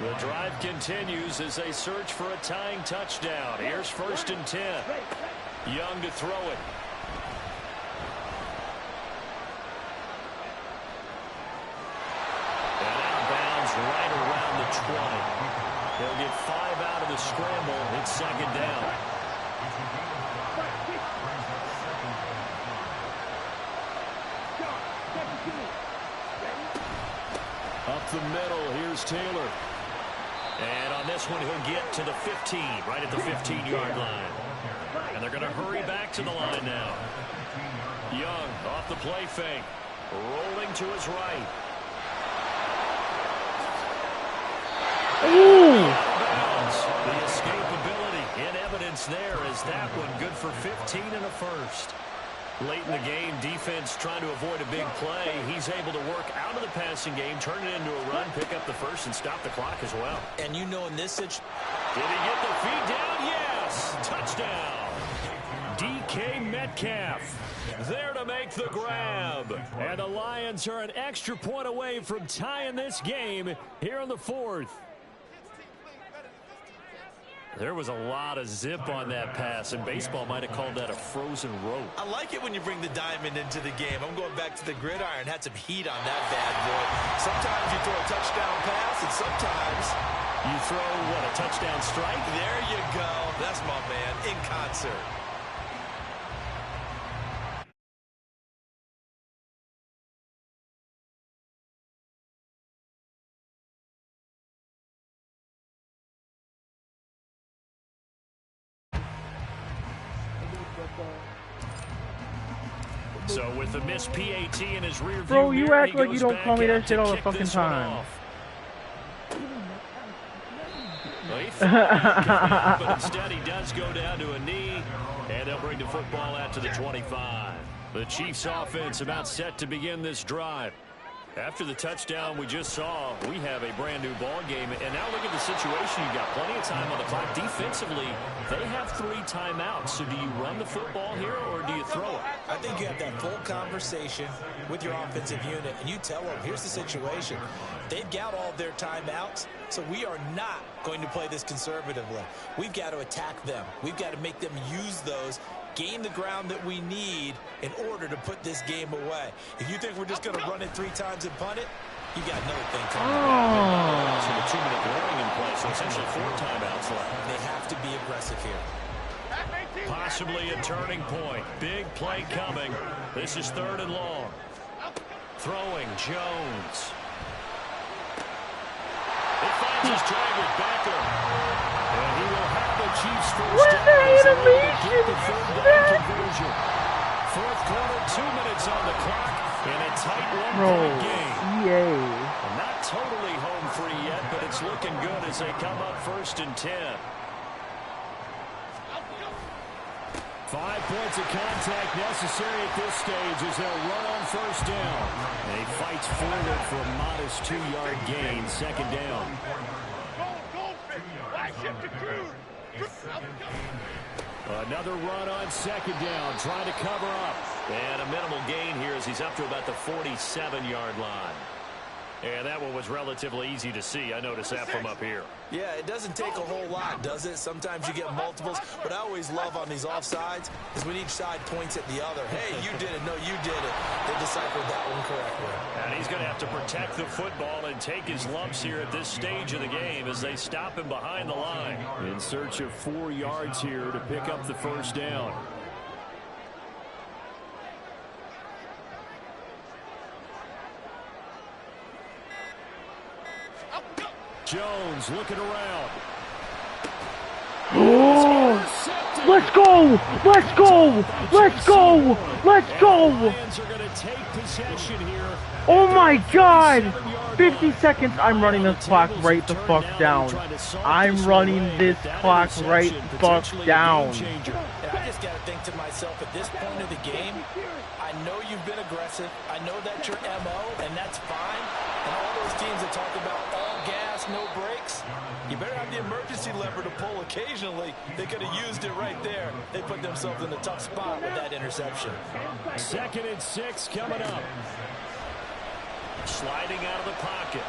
The drive continues as they search for a tying touchdown. Here's 1st and 10. Young to throw it. And out of bounds right around the 20. He'll get 5 out of the scramble. It's 2nd down. Up the middle, here's Taylor. And on this one, he'll get to the 15, right at the 15-yard line. And they're going to hurry back to the line now. Young off the play fake. Rolling to his right. The escapability in evidence there is that one good for 15 and a first. Late in the game, defense trying to avoid a big play. He's able to work out of the passing game, turn it into a run, pick up the first, and stop the clock as well. And you know in this situation... Did he get the feed down? Yes! Touchdown! DK Metcalf there to make the grab. And the Lions are an extra point away from tying this game here in the 4th. There was a lot of zip on that pass, and baseball might have called that a frozen rope. I like it when you bring the diamond into the game. I'm going back to the gridiron. Had some heat on that bad boy. Sometimes you throw a touchdown pass, and sometimes you throw, what, a touchdown strike? There you go. That's my man in concert. So with the missed PAT in his rear view, bro, you act like you don't call me that shit all the fucking time. Well, he thought but instead he does go down to a knee, and they'll bring the football out to the 25. The Chiefs offense about set to begin this drive. After the touchdown we just saw, we have a brand new ball game. And now look at the situation. You've got plenty of time on the clock. Defensively, they have 3 timeouts. So do you run the football here or do you throw it? I think you have that full conversation with your offensive unit, and you tell them, here's the situation. They've got all their timeouts, so we are not going to play this conservatively. We've got to attack them. We've got to make them use those, gain the ground that we need in order to put this game away. If you think we're just going to run it 3 times and punt it, you got another thing coming. So the 2-minute warning in place, so essentially 4 timeouts left. They have to be aggressive here. Possibly a turning point. Big play coming. This is 3rd and long. Throwing Jones. He finds his target back up. And he will have the Chiefs first. What is that animation? The 3rd down conversion. 4th quarter, 2 minutes on the clock, and a tight 1-point game. Not totally home free yet, but it's looking good as they come up 1st and 10. 5 points of contact necessary at this stage as they'll run on 1st down. And he fights forward for a modest 2-yard gain, 2nd down. Another run on 2nd down, trying to cover up. And a minimal gain here as he's up to about the 47-yard line. And that one was relatively easy to see. I noticed that from up here. Yeah, it doesn't take a whole lot, does it? Sometimes you get multiples. What I always love on these offsides is when each side points at the other. Hey, you did it. No, you did it. They deciphered that one correctly. And he's going to have to protect the football and take his lumps here at this stage of the game as they stop him behind the line. In search of 4 yards here to pick up the 1st down. Jones looking around. Oh, let's go! Let's go! Let's go! Let's go! Lions are going to take possession here. Oh my God! 50 seconds. I'm running this clock right the fuck down. I'm running this clock right the fuck down. And I just got to think to myself, at this point of the game, I know you've been aggressive. I know that's your MO, and that's fine. And all those teams that talk about all gas, no brakes, you better have the emergency lever to pull occasionally. They could have used it right there. They put themselves in a tough spot with that interception. 2nd and 6 coming up. Sliding out of the pocket.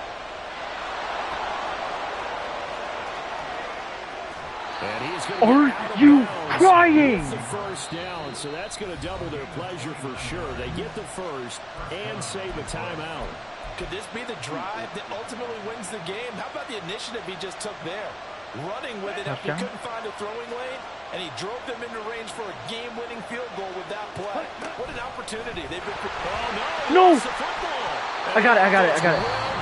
And he's going to Are you crying? The first down, so that's going to double their pleasure for sure. They get the first and save a timeout. Could this be the drive that ultimately wins the game? How about the initiative he just took there? Running with it after he couldn't find a throwing lane, and he drove them into range for a game-winning field goal with that play. What an opportunity. They've been... No! I got it.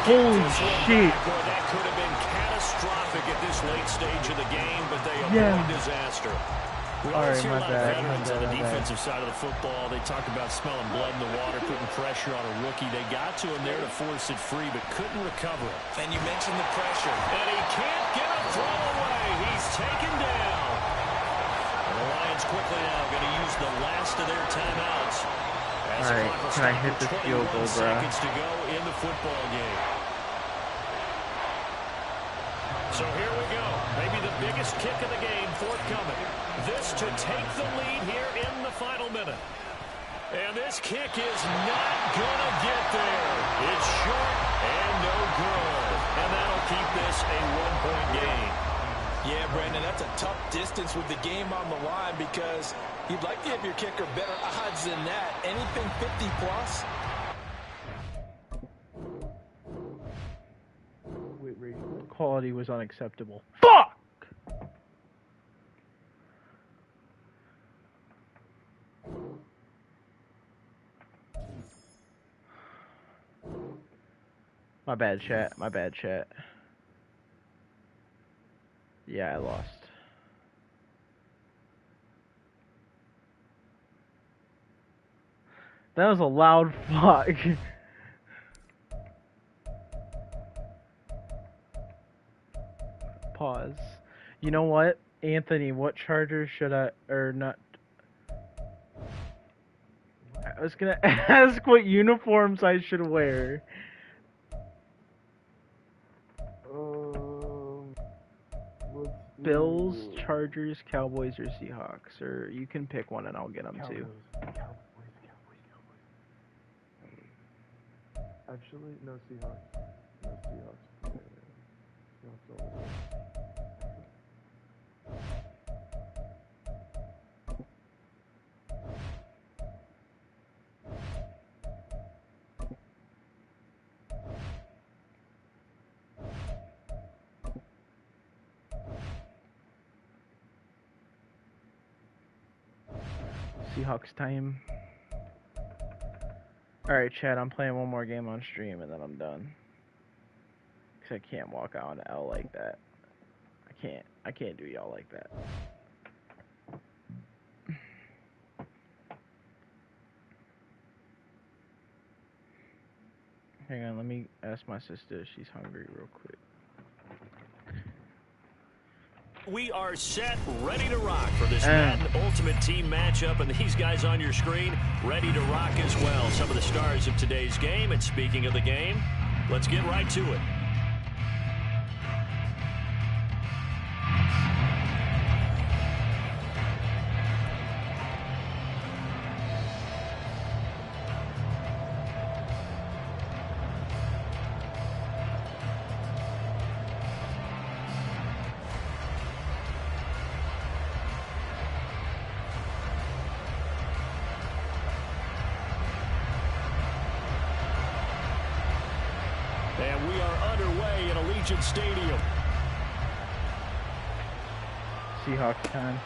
Holy shit. That could have been catastrophic at this late stage of the game, but they avoid disaster. We always hear a lot of veterans on the defensive side of the football. They talk about smelling blood in the water, putting pressure on a rookie. They got to him there to force it free, but couldn't recover it. And you mentioned the pressure. And he can't get a throw away. He's taken down. And the Lions quickly now going to use the last of their timeouts. All right, can I hit this field goal, bro? Seconds to go in the football game. So here we go. Maybe the biggest kick of the game forthcoming. This to take the lead here in the final minute. And this kick is not going to get there. It's short and no good. And that'll keep this a one-point game. Yeah, Brandon, that's a tough distance with the game on the line because you'd like to give your kicker better odds than that. Anything 50-plus? Quality was unacceptable. Fuck! My bad, chat. My bad, chat. Yeah, I lost. That was a loud fuck. Pause. You know what, Anthony? What Chargers should I, or not? I was gonna ask what uniforms I should wear. Bills, Chargers, Cowboys, or Seahawks, or you can pick one and I'll get them too. Cowboys. Actually, no Seahawks. No Seahawks. Seahawks all the way. Seahawks time. Alright, Chad, I'm playing one more game on stream and then I'm done. Cause I can't walk out on L like that. I can't do y'all like that. Hang on, let me ask my sister if she's hungry real quick. We are set, ready to rock for this Madden Ultimate Team matchup, and these guys on your screen ready to rock as well. Some of the stars of today's game, and speaking of the game, let's get right to it. And we are underway at Allegiant Stadium. Seahawks time.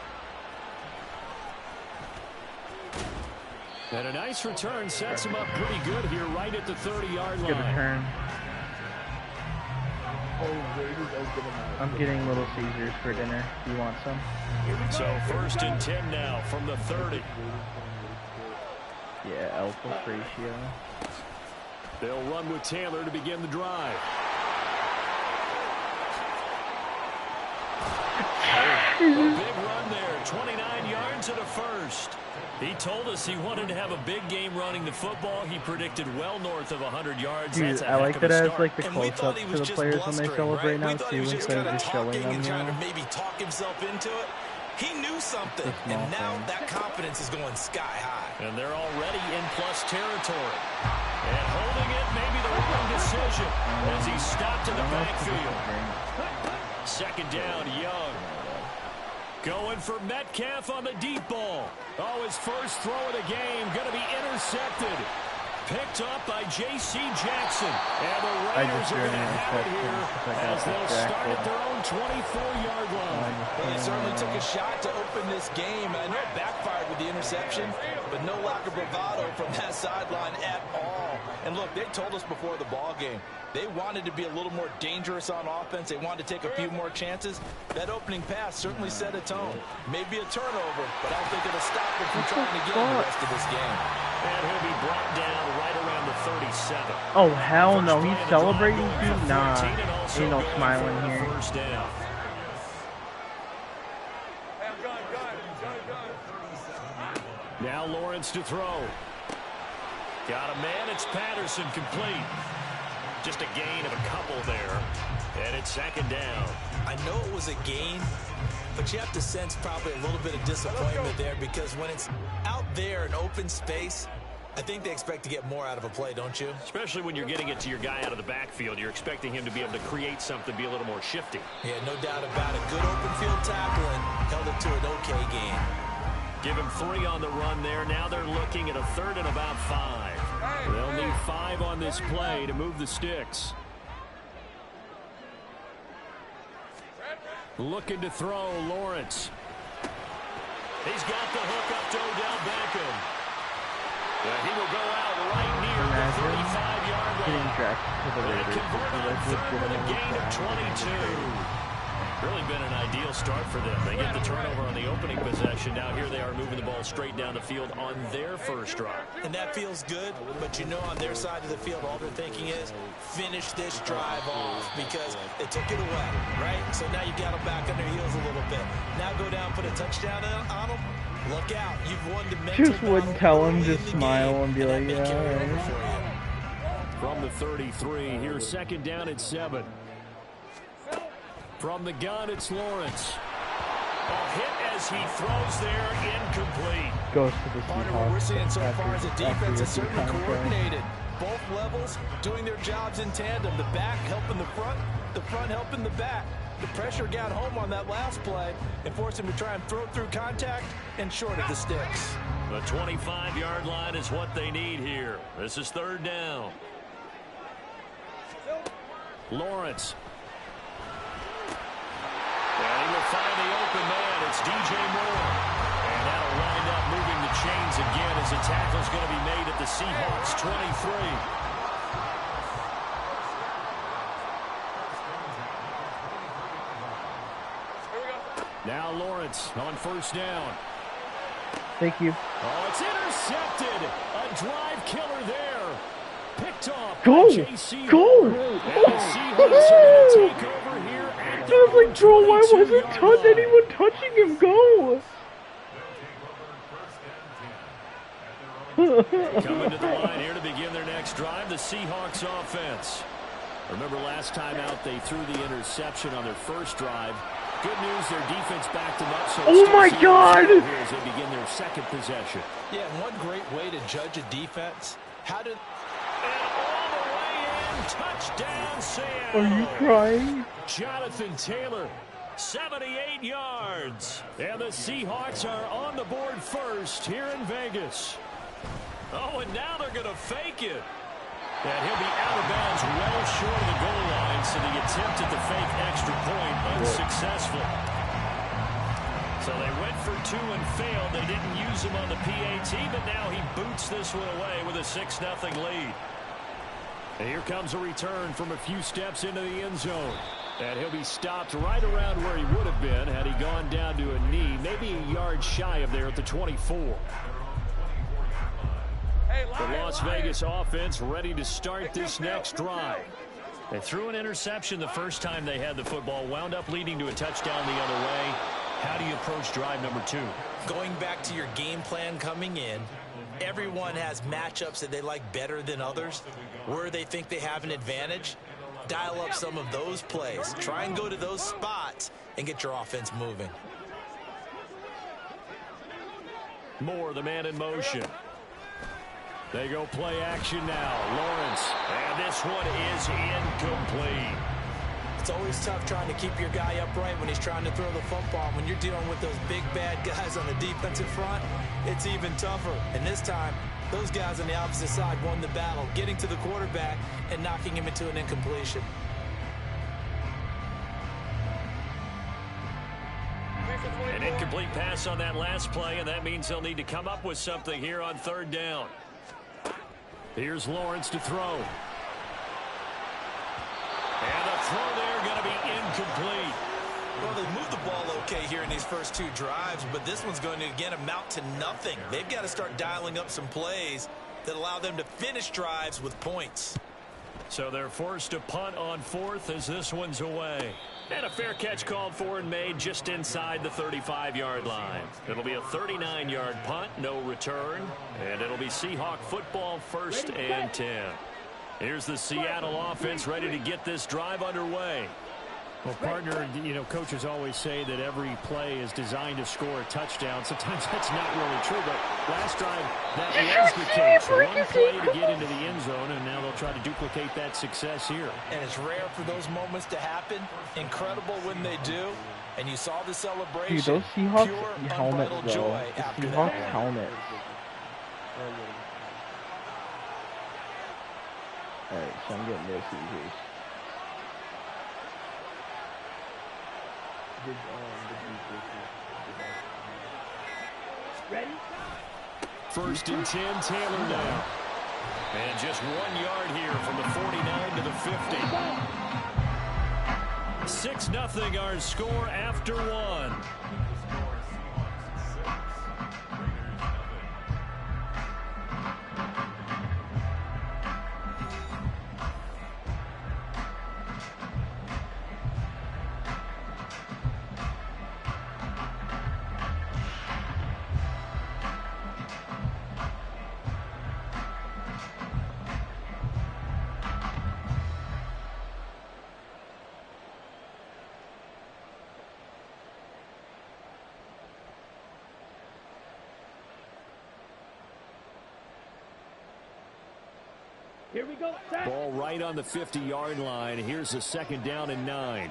And a nice return sets him up pretty good here right at the 30-yard line. Good return. I'm getting Little Caesars for dinner. Do you want some? So 1st and 10 now from the 30. Yeah, Alpha Ratio. They'll run with Taylor to begin the drive. A big run there, 29 yards and a first. He told us he wanted to have a big game running the football. He predicted well north of 100 yards. Dude, That's a I like heck that of a as start. like the close-ups to the players when they celebrate now too, instead of just showing them. Trying to maybe talk himself into it. He knew something, and now that confidence is going sky high. And they're already in plus territory. And holding it, maybe the wrong decision as he stopped in the backfield. 2nd down, Young. Going for Metcalf on the deep ball. Oh, his first throw of the game going to be intercepted. Picked up by J.C. Jackson. And the Raiders are going to have it here as they'll start at their own 24-yard line. Well, they certainly took a shot to open this game. I know it backfired with the interception, but no lack of bravado from that sideline at all. And look, they told us before the ball game, they wanted to be a little more dangerous on offense. They wanted to take a few more chances. That opening pass certainly set a tone. Maybe a turnover, but I don't think it'll stop them from trying to get the rest of this game. And he'll be brought down right around the 37. Oh, hell no. He's celebrating? Nah. Ain't no smiling here. First down. Now Lawrence to throw. Got a man. It's Patterson complete. Just a gain of a couple there. And it's 2nd down. I know it was a gain, but you have to sense probably a little bit of disappointment there because when it's out there in open space, I think they expect to get more out of a play, don't you? Especially when you're getting it to your guy out of the backfield. You're expecting him to be able to create something, be a little more shifty. Yeah, no doubt about it. Good open field tackle and held it to an okay gain. Give him 3 on the run there. Now they're looking at a 3rd and about 5. They'll need 5 on this play to move the sticks. Looking to throw, Lawrence. He's got the hook up to Odell Beckham. Yeah, he will go out right near the 35-yard line. And converted on 3rd with a gain of 22. Really been an ideal start for them. They get the turnover on the opening possession. Now here they are moving the ball straight down the field on their first drive. And that feels good, but you know on their side of the field, all they're thinking is finish this drive off because they took it away, right? So now you've got them back on their heels a little bit. Now go down, put a touchdown on them. Look out. You've won the mental Just wouldn't tell him, just smile and be like, yeah, all right. From the 33, here's 2nd down at 7. From the gun, it's Lawrence. A hit as he throws there, incomplete. Goes to the Part of what we're seeing so far is the defense is certainly contract. coordinated. Both levels doing their jobs in tandem. The back helping the front helping the back. The pressure got home on that last play and forced him to try and throw through contact and short of the sticks. The 25-yard line is what they need here. This is 3rd down. Lawrence. And he will find the open man. It's DJ Moore. And that'll wind up moving the chains again as the tackle's going to be made at the Seahawks 23. Now Lawrence on 1st down. Thank you. Oh, it's intercepted. A drive killer there. Picked off. Go! Go! And the Seahawks are going to take over here at I was like, bro, why wasn't anyone touching him? Go! Coming to the line here to begin their next drive, the Seahawks offense. Remember last time out they threw the interception on their first drive. Good news, their defense backed them up. So oh my God! Here as they begin their 2nd possession. Yeah, and one great way to judge a defense. How did... And all the way in, touchdown Seattle. Are you crying? Jonathan Taylor, 78 yards. And the Seahawks are on the board first here in Vegas. Oh, and now they're going to fake it. And he'll be out of bounds well short of the goal line, so the attempt at the fake extra point unsuccessful. So they went for 2 and failed. They didn't use him on the PAT, but now he boots this one away with a 6-0 lead. And here comes a return from a few steps into the end zone. And he'll be stopped right around where he would have been had he gone down to a knee, maybe a yard shy of there at the 24. The Las Vegas offense ready to start this next drive. They threw an interception the first time they had the football, wound up leading to a touchdown the other way. How do you approach drive number 2? Going back to your game plan coming in, everyone has matchups that they like better than others. Where they think they have an advantage, dial up some of those plays. Try and go to those spots and get your offense moving. Moore, the man in motion. They go play action now. Lawrence. And this one is incomplete. It's always tough trying to keep your guy upright when he's trying to throw the football. When you're dealing with those big, bad guys on the defensive front, it's even tougher. And this time, those guys on the opposite side won the battle, getting to the quarterback and knocking him into an incompletion. An incomplete pass on that last play, and that means they'll need to come up with something here on third down. Here's Lawrence to throw. And the throw there going to be incomplete. Well, they moved the ball okay here in these first 2 drives, but this one's going to, again, amount to nothing. They've got to start dialing up some plays that allow them to finish drives with points. So they're forced to punt on 4th as this one's away. And a fair catch called for and made just inside the 35-yard line. It'll be a 39-yard punt, no return, and it'll be Seahawk football 1st and 10. Here's the Seattle offense ready to get this drive underway. Well, partner, you know, coaches always say that every play is designed to score a touchdown. Sometimes that's not really true, but last drive, that was the case. One play to get into the end zone, and now they'll try to duplicate that success here. And it's rare for those moments to happen. Incredible when they do. And you saw the celebration. Dude, those Seahawks pure, helmets, unbridled though. joy The after Seahawks that. helmets. Alright, so I'm getting this here. Ready? 1st and 10, Taylor now. And just 1 yard here from the 49 to the 50. 6-0 our score after 1. Here we go. Set. Ball right on the 50-yard line. Here's a 2nd down and 9.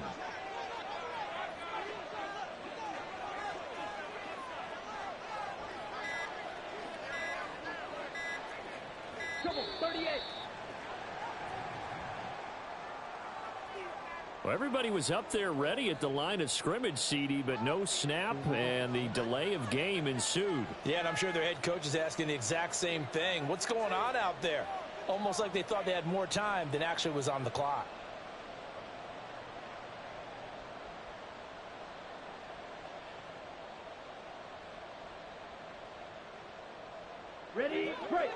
Trouble, 38. Well, everybody was up there ready at the line of scrimmage, CD, but no snap, and the delay of game ensued. Yeah, and I'm sure their head coach is asking the exact same thing. What's going on out there? Almost like they thought they had more time than actually was on the clock. Ready, break.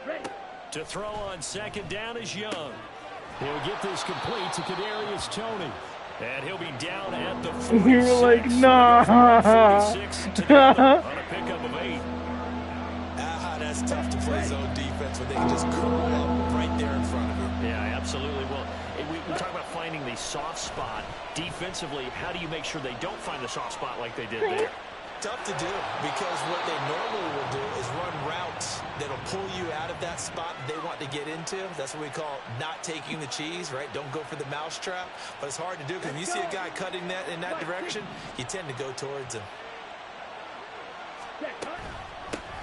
Ready. To throw on 2nd down is Young. He'll get this complete to Kadarius Toney. And he'll be down at the 46. We were like, nah. 46 to go on a pickup of 8. That's tough to play zone defense when they can just curl up right there in front of you. Yeah, absolutely. Well, we talk about finding the soft spot. Defensively, how do you make sure they don't find the soft spot like they did there? Tough to do, because what they normally will do is run routes that'll pull you out of that spot they want to get into. That's what we call not taking the cheese, right? Don't go for the mousetrap. But it's hard to do because when you see a guy cutting that in that direction, you tend to go towards him.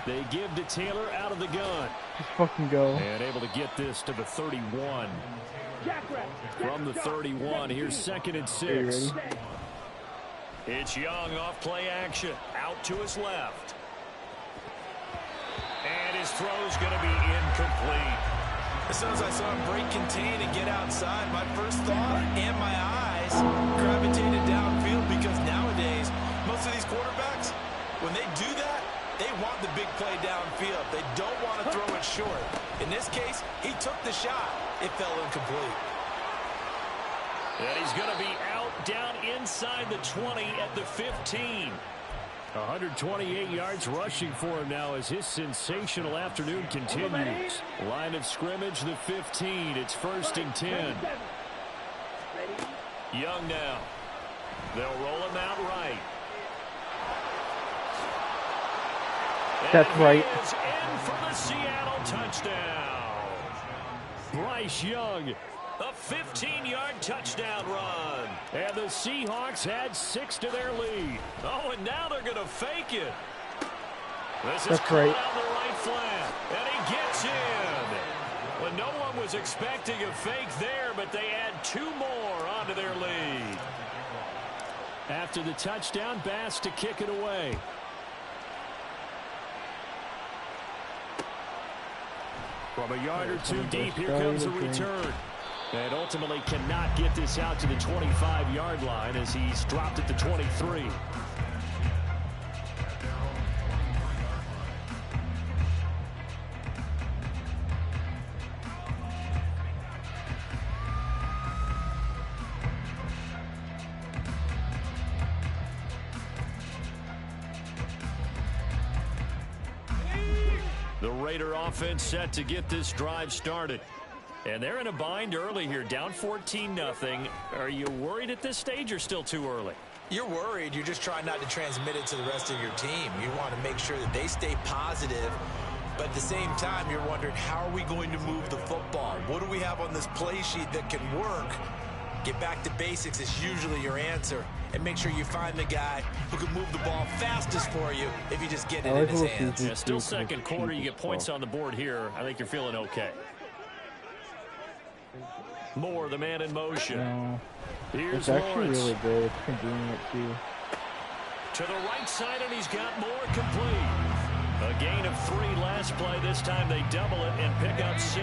They give to Taylor out of the gun. Just fucking go. And able to get this to the 31. From the 31, here's 2nd and 6. It's Young off play action. Out to his left. And his throw's going to be incomplete. As soon as I saw him break contain and get outside, my first thought and my eyes gravitated downfield, because nowadays, most of these quarterbacks, when they do that, they want the big play downfield. They don't want to throw it short. In this case, he took the shot. It fell incomplete. And he's going to be out down inside the 20 at the 15. 128 yards rushing for him now as his sensational afternoon continues. Line of scrimmage, the 15. It's 1st and 10. Young now. They'll roll him out right. That's right. He is in for the Seattle touchdown. Bryce Young. A 15-yard touchdown run. And the Seahawks add 6 to their lead. Oh, and now they're going to fake it. This is That's caught right. on the right flat. And he gets in. Well, no one was expecting a fake there, but they add 2 more onto their lead. After the touchdown, Bass to kick it away. From a yard or 2 deep, here comes the return. And ultimately cannot get this out to the 25-yard line as he's dropped at the 23. The Raider offense set to get this drive started. And they're in a bind early here, down 14-0. Are you worried at this stage or still too early? You're worried. You're just trying not to transmit it to the rest of your team. You want to make sure that they stay positive. But at the same time, you're wondering, how are we going to move the football? What do we have on this play sheet that can work? Get back to basics is usually your answer. And make sure you find the guy who can move the ball fastest for you if you just get it in his hands. Yeah, still second quarter. You get points on the board here. I think you're feeling okay. Moore, the man in motion. No. Here's It's actually Lawrence. really good. It's convenient, too. To the right side, and he's got Moore complete. A gain of 3 last play. This time they double it and pick up 6.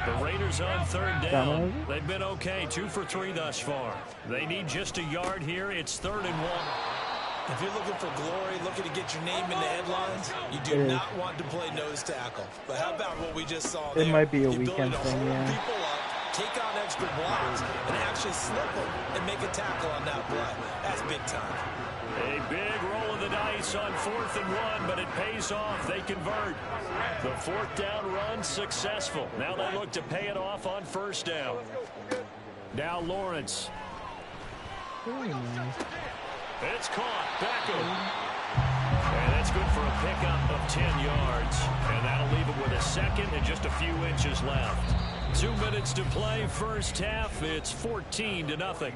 The Raiders on 3rd down. They've been okay, 2 for 3 thus far. They need just a yard here. It's 3rd and 1. If you're looking for glory, looking to get your name in the headlines, you do not want to play nose tackle. But how about what we just saw there? It might be a The ability weekend to thing, hold yeah. people up, take on extra blocks, and actually slip them and make a tackle on that play. That's big time. A big roll of the dice on 4th and 1, but it pays off. They convert. The 4th down run successful. Now they look to pay it off on 1st down. Now Lawrence. It's caught. Beckham. And that's good for a pickup of 10 yards. And that'll leave it with a second and just a few inches left. 2 minutes to play, first half. It's 14-0.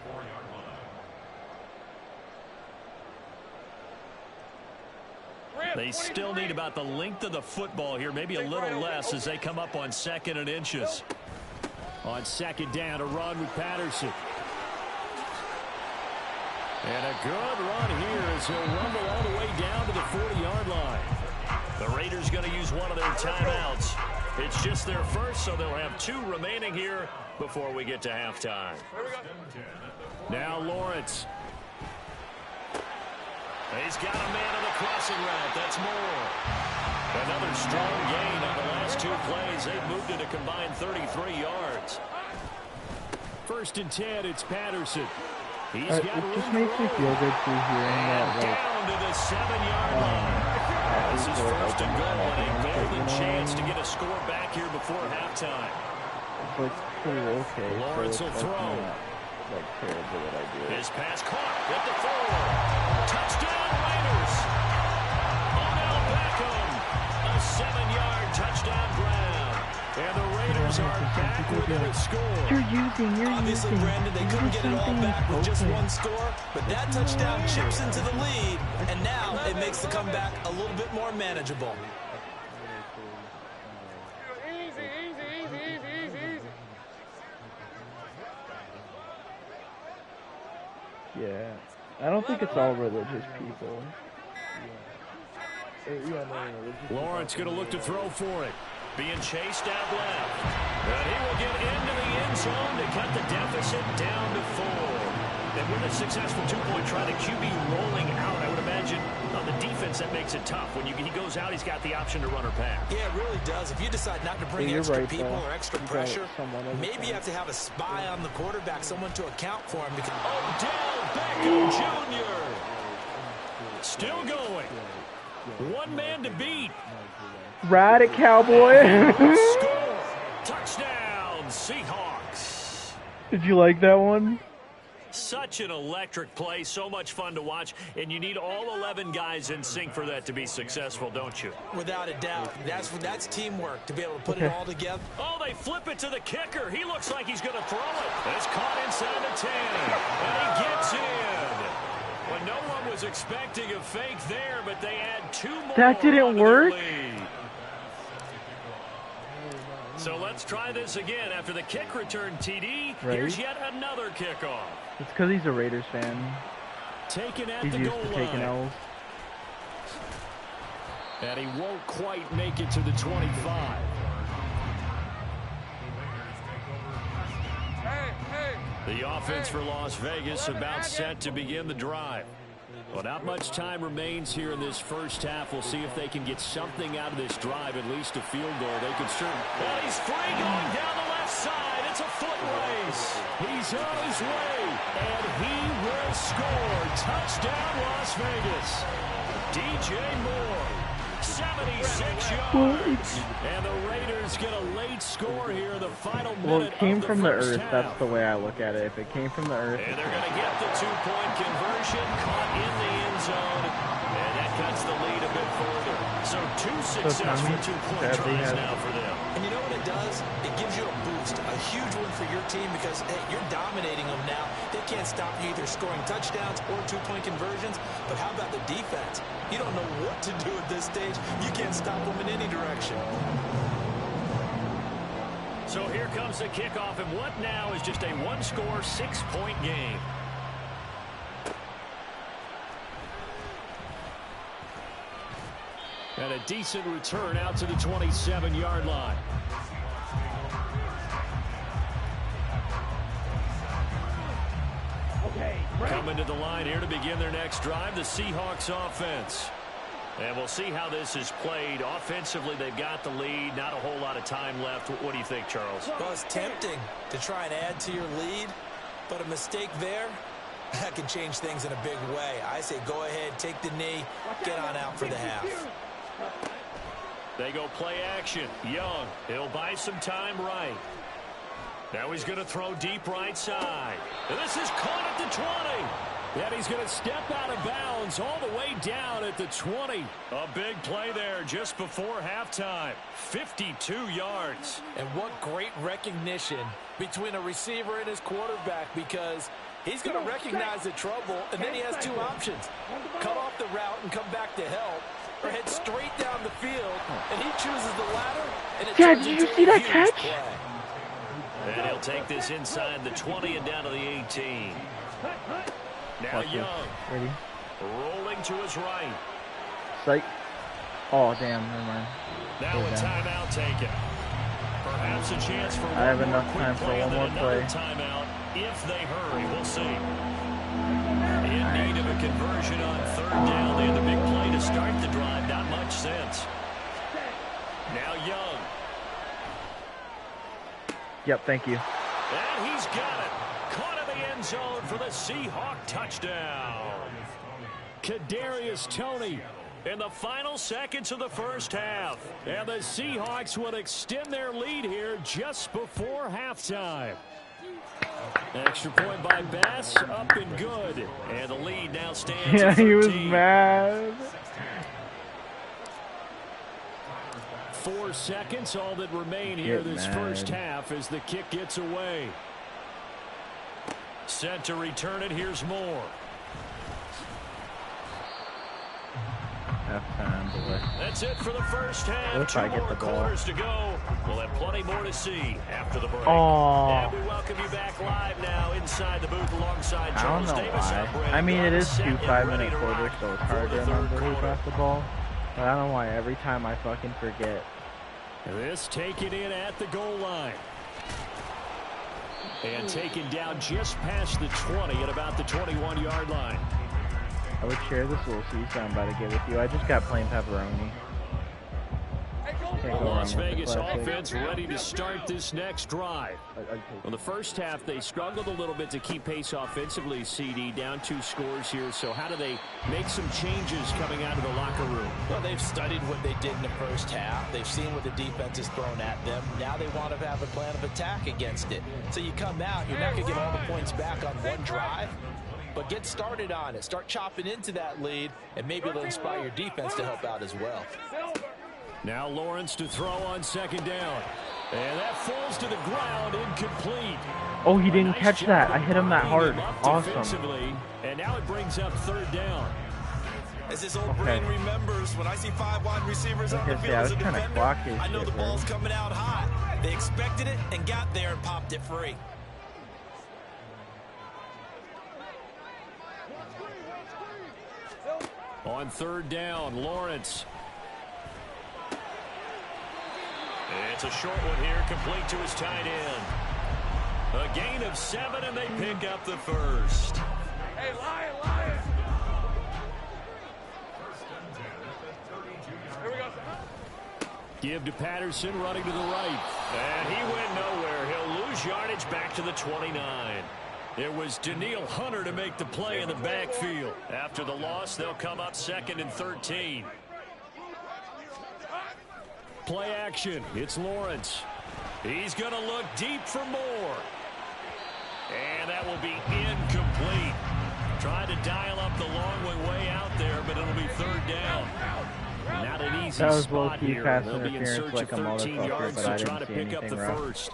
They still need about the length of the football here, maybe a little less as they come up on 2nd and inches. On 2nd down, a run with Patterson. And a good run here as he'll rumble all the way down to the 40-yard line. The Raiders going to use one of their timeouts. It's just their first, so they'll have 2 remaining here before we get to halftime. Now Lawrence. He's got a man on the crossing route. That's Moore. Another strong gain on the last 2 plays. They've moved it a combined 33 yards. 1st and 10, it's Patterson. He's It got just makes me feel good to hearing that, like, Down to the 7-yard line. This is 1st and goal, and a golden chance to get a score back here before halftime. it's like pretty okay. Lawrence so will it's throw. Not, like, terrible what I do. His pass caught at the 4. Touchdown Raiders. Odell Beckham. A 7-yard touchdown grab. And the Raiders are back within a score. Obviously, Brandon, they couldn't get it all back with just one score, but that touchdown chips into the lead, and now it makes the comeback a little bit more manageable. Yeah. I don't think it's all religious people. Lawrence going to look to throw for it. Being chased out left. And he will get into the end zone to cut the deficit down to 4. And with a successful 2-point try, the QB rolling out, I would imagine on the defense that makes it tough. When he goes out, he's got the option to run or pass. Yeah, it really does. If you decide not to bring extra people or extra pressure, maybe you have to have a spy on the quarterback, someone to account for him. Because Odell Beckham Jr. still going. One man to beat. Ride it, cowboy. Score. Touchdown, Seahawks. Did you like that one? Such an electric play, so much fun to watch, and you need all 11 guys in sync for that to be successful, don't you? Without a doubt. That's teamwork, to be able to put it all together. Oh, they flip it to the kicker. He looks like he's going to throw it. It's caught inside the 10, and he gets in. Well, no one was expecting a fake there, but they add 2 more. That didn't work? So let's try this again. After the kick return TD, here's yet another kickoff. It's because he's a Raiders fan. Taken at He's the used goal to taking line. L's. And he won't quite make it to the 25. The offense for Las Vegas about set to begin the drive. Well, not much time remains here in this first half. We'll see if they can get something out of this drive, at least a field goal. They could certainly. Well, he's free going down the left side. It's a foot race. He's on his way, and he will score. Touchdown, Las Vegas. DJ Moore, 76 yards. And the Raiders get a late score here in the final minute. Well, it came from the earth. Half. That's the way I look at it. If it came from the earth. And they're going to get the 2-point conversion, caught in the end zone. And that cuts the lead a bit further. So 2 successful 2-point tries now for them. And you know what it does? It gives you a boost, a huge one for your team because, hey, you're dominating them now. They can't stop you either scoring touchdowns or 2-point conversions. But how about the defense? You don't know what to do at this stage. You can't stop them in any direction. So here comes the kickoff, and what now is just a 1-score, 6-point game. And a decent return out to the 27-yard line. Coming to the line here to begin their next drive, the Seahawks offense. And we'll see how this is played. Offensively, they've got the lead. Not a whole lot of time left. What do you think, Charles? Well, it's tempting to try and add to your lead, but a mistake there, that can change things in a big way. I say go ahead, take the knee, get on out for the half. They go play action. Young, he'll buy some time right. Now he's going to throw deep right side. And this is caught at the 20. And he's going to step out of bounds all the way down at the 20. A big play there just before halftime. 52 yards. And what great recognition between a receiver and his quarterback, because he's going to recognize the trouble, and then he has 2 options. Cut off the route and come back to help, or head straight down the field, and he chooses the latter. And it Dad, did you see that catch? Play. And he'll take this inside the 20 and down to the 18. Now Watch Young. Ready? Rolling to his right. Psych. Oh, damn. Never mind. Now a timeout taken. Perhaps a chance for I have enough time for one more play. Timeout if they hurry. We'll see. In need of a conversion on 3rd down. They had the big play to start the drive. Not much sense. Now Young. Yep, thank you. And he's got it. Caught in the end zone for the Seahawk touchdown. Kadarius Toney In the final seconds of the first half. And the Seahawks would extend their lead here just before halftime. Extra point by Bass, up and good. And the lead now stands Yeah, at 13. he was mad. 4 seconds, all that remain here this first half as the kick gets away. Set to return it, here's Moore. halftime, boy. That's it for the first half. If I get the ball. 2 more quarters to go. We'll have plenty more to see after the break. Oh. And we welcome you back live now inside the booth alongside Charles I don't know Davis. why. I mean, it is 2 5-minute quarters, so it's hard to remember who got the ball. But I don't know why every time I fucking forget. This taken in at the goal line. And taken down just past the 20 at about the 21-yard line. I would share this little season I'm about to get with you. I just got plain pepperoni. Las Vegas offense ready to start this next drive. Well, the first half, they struggled a little bit to keep pace offensively, CD, down 2 scores here. So how do they make some changes coming out of the locker room? Well, they've studied what they did in the first half. They've seen what the defense has thrown at them. Now they want to have a plan of attack against it. So you come out, you're not going to get all the points back on one drive, but get started on it. Start chopping into that lead, and maybe it'll inspire your defense to help out as well. Now Lawrence to throw on second down. And that falls to the ground, incomplete. Oh, he didn't catch that. I hit him that hard. Awesome. And now it brings up third down. As this old brain remembers, when I see 5 wide receivers on the field as a defender, I know the ball's coming out hot. They expected it and got there and popped it free. On third down, Lawrence. It's a short one here, complete to his tight end. A gain of 7, and they pick up the first. Hey, Lion! Here we go. Give to Patterson, running to the right. And he went nowhere. He'll lose yardage back to the 29. It was Daniil Hunter to make the play in the backfield. After the loss, they'll come up 2nd and 13. Play action. It's Lawrence. He's going to look deep for more. And that will be incomplete. Trying to dial up the long way out there, but it'll be third down. Not an easy that was spot low-key here. pass They'll be in interference search like of a 13 motherfucker, yards but to I try didn't to see pick up anything the rough. first.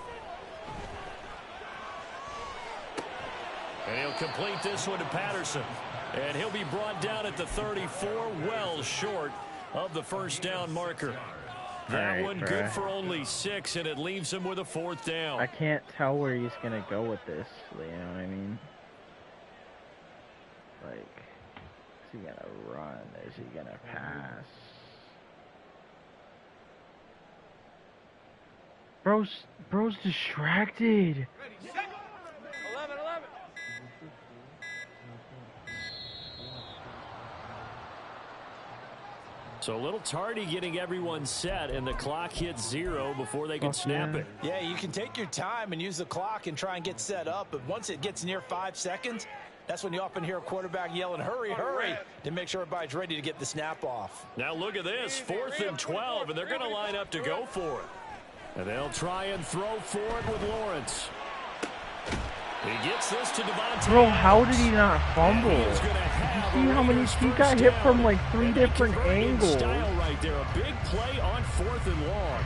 And he'll complete this one to Patterson. And he'll be brought down at the 34, well short of the first down marker. That one good for only 6, and it leaves him with a 4th down. I can't tell where he's going to go with this, you know what I mean? Like, is he going to run? Is he going to pass? Bro's distracted. 11. So a little tardy getting everyone set, and the clock hits 0 before they can snap it. Yeah, you can take your time and use the clock and try and get set up, but once it gets near 5 seconds, that's when you often hear a quarterback yelling, hurry, hurry, to make sure everybody's ready to get the snap off. Now look at this, 4th and 12, and they're going to line up to go for it. And they'll try and throw forward with Lawrence. He gets this to Devontae. Bro, how did he not fumble? You see how many he got hit from like 3 different angles. Style right there, a big play on 4th and long.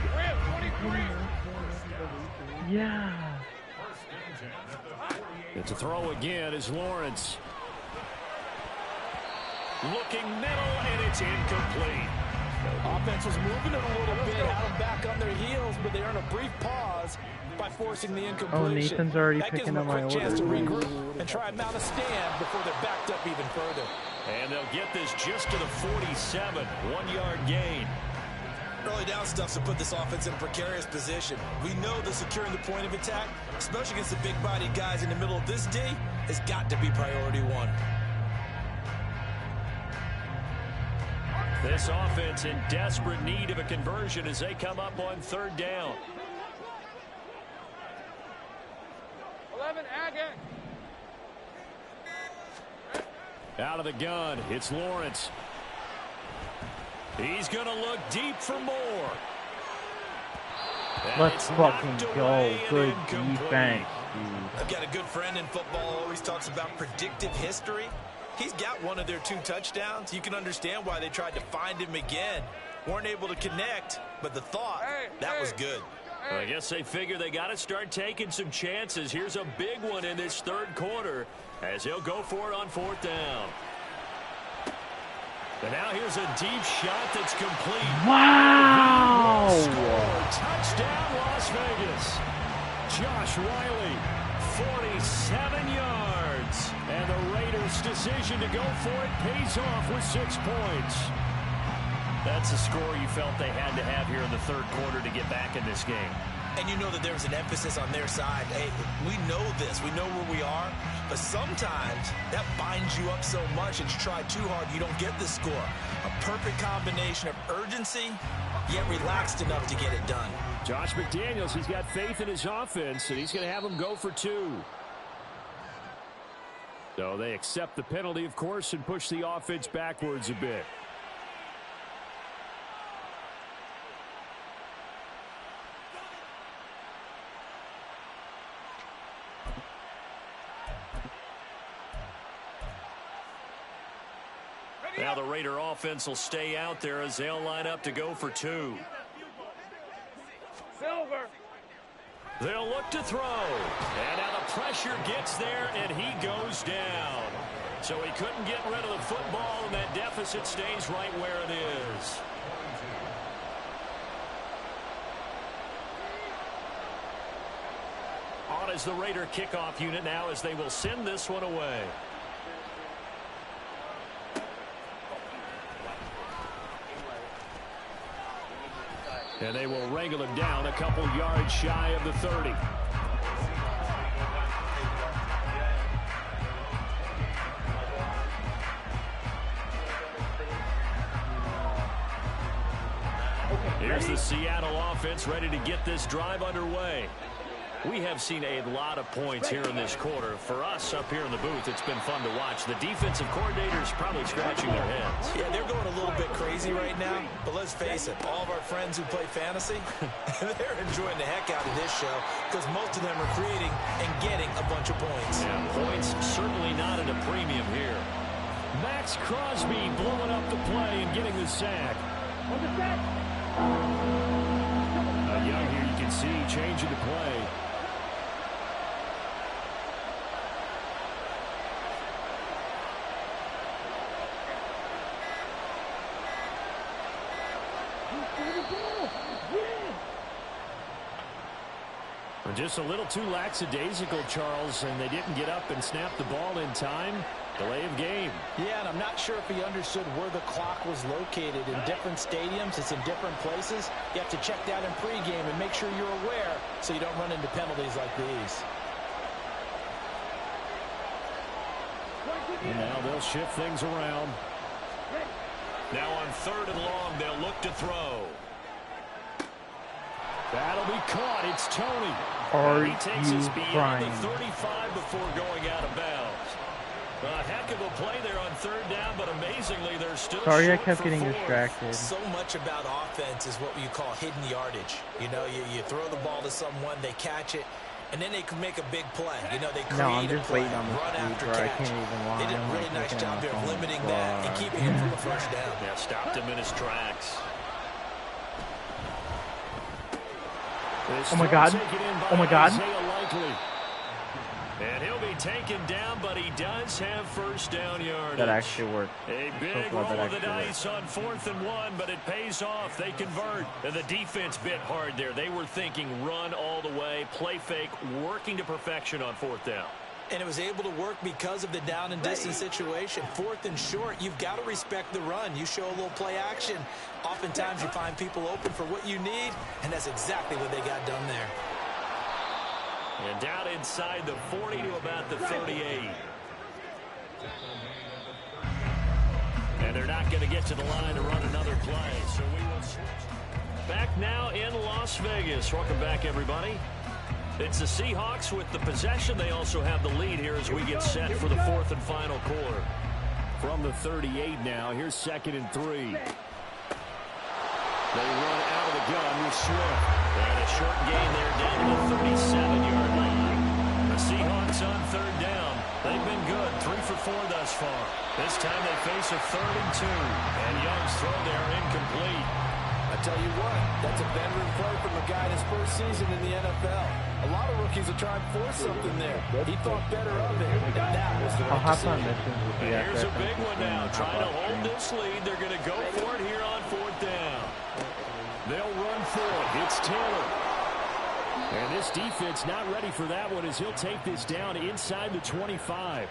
Yeah. It's a throw again is Lawrence. Looking middle, and it's incomplete. Offense was moving it a little bit, had them back on their heels, but they earn a brief pause by forcing the incompletion. Oh, Nathan's already that picking gives up them a my quick chance to order. regroup and try and mount a stand before they're backed up even further. And they'll get this just to the 47, 1-yard gain. Early down stuff to put this offense in a precarious position. We know that securing the point of attack, especially against the big-bodied guys in the middle of this D, has got to be priority 1. This offense in desperate need of a conversion as they come up on 3rd down. 11, again. Out of the gun, it's Lawrence. He's going to look deep for more. And Let's fucking go. Good defense, dude. I've got a good friend in football, always talks about predictive history. He's got one of their 2 touchdowns. You can understand why they tried to find him again. Weren't able to connect, but the thought, that was good. I guess they figure they got to start taking some chances. Here's a big one in this 3rd quarter as he'll go for it on 4th down. And now here's a deep shot that's complete. Wow! Touchdown, Las Vegas. Josh Riley, 47 yards. And the Raiders' decision to go for it pays off with 6 points. That's a score you felt they had to have here in the third quarter to get back in this game. And you know that there's an emphasis on their side. Hey, we know this. We know where we are. But sometimes that binds you up so much that you try too hard, you don't get the score. A perfect combination of urgency, yet relaxed enough to get it done. Josh McDaniels, he's got faith in his offense, and he's going to have them go for 2. So they accept the penalty, of course, and push the offense backwards a bit. Now the Raider offense will stay out there as they'll line up to go for 2. Silver. They'll look to throw. And now the pressure gets there, and he goes down. So he couldn't get rid of the football, and that deficit stays right where it is. On is the Raider kickoff unit now as they will send this one away. And they will wrangle him down a couple yards shy of the 30. Here's the Seattle offense ready to get this drive underway. We have seen a lot of points here in this quarter. For us up here in the booth, it's been fun to watch. The defensive coordinators probably scratching their heads. Yeah, they're going a little bit crazy right now. But let's face it, all of our friends who play fantasy, they're enjoying the heck out of this show because most of them are creating and getting a bunch of points. Yeah, points certainly not at a premium here. Max Crosby blowing up the play and getting the sack. Young here, you can see changing the play. Just a little too lackadaisical, Charles, and they didn't get up and snap the ball in time. Delay of game. Yeah, and I'm not sure if he understood where the clock was located. In different stadiums, it's in different places. You have to check that in pregame and make sure you're aware so you don't run into penalties like these. And now they'll shift things around. Now on 3rd and long, they'll look to throw. That'll be caught. It's Tony. He takes us beyond the 35 before going out of bounds. A heck of a play there on 3rd down, but amazingly, they're still Sorry, I short kept for getting 4. distracted. So much about offense is what you call hidden yardage. You know, you throw the ball to someone, they catch it, and then they can make a big play. You know, they create I'm just a play, waiting on this run after I catch. can't even lie. They did a really nice job there of limiting that and keeping him from the first down. Yeah, stopped him in his tracks. Oh my God. Oh my God. And he'll be taken down, but he does have first down yardage. That actually worked. A big roll of the dice on 4th and 1, but it pays off. They convert. And the defense bit hard there. They were thinking run all the way, play fake, working to perfection on 4th down. And it was able to work because of the down and distance situation. 4th and short, you've got to respect the run. You show a little play action. Oftentimes you find people open for what you need, and that's exactly what they got done there. And down inside the 40 to about the 38. And they're not going to get to the line to run another play. So we will switch. Back now in Las Vegas. Welcome back, everybody. It's the Seahawks with the possession. They also have the lead here as we get set for the 4th and final quarter. From the 38 now, here's 2nd and 3. They run out of the gun with Swift. And a short gain there down to the 37-yard line. The Seahawks on 3rd down. They've been good, 3 for 4 thus far. This time they face a 3rd and 2. And Young's throw there incomplete. I tell you what, that's a veteran play from a guy in his first season in the NFL. A lot of rookies will try and force something there. He thought better of it, and that was the right decision. Here's a big one now. Trying to hold this lead. They're going to go for it here on 4th down. They'll run for it. It's Taylor. And this defense not ready for that one as he'll take this down inside the 25.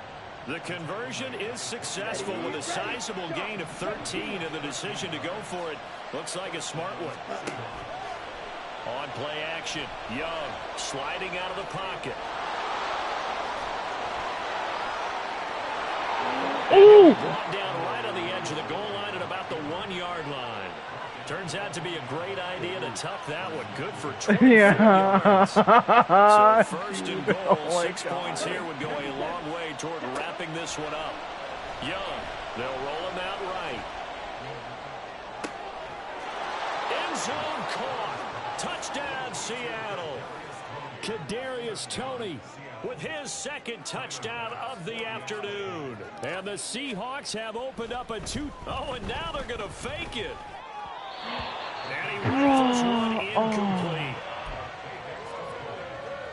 The conversion is successful with a sizable gain of 13, and the decision to go for it looks like a smart one. On play action, Young sliding out of the pocket. Brought down right on the edge of the goal line at about the 1-yard line. Turns out to be a great idea to tuck that one. Good for 20 yards. So first and goal, 6 points here would go a long way toward wrapping this one up. Young, they'll roll him out right. End zone caught. Touchdown, Seattle. Kadarius Toney with his second touchdown of the afternoon. And the Seahawks have opened up a 2. Oh, and now they're going to fake it. And he rifles one incomplete.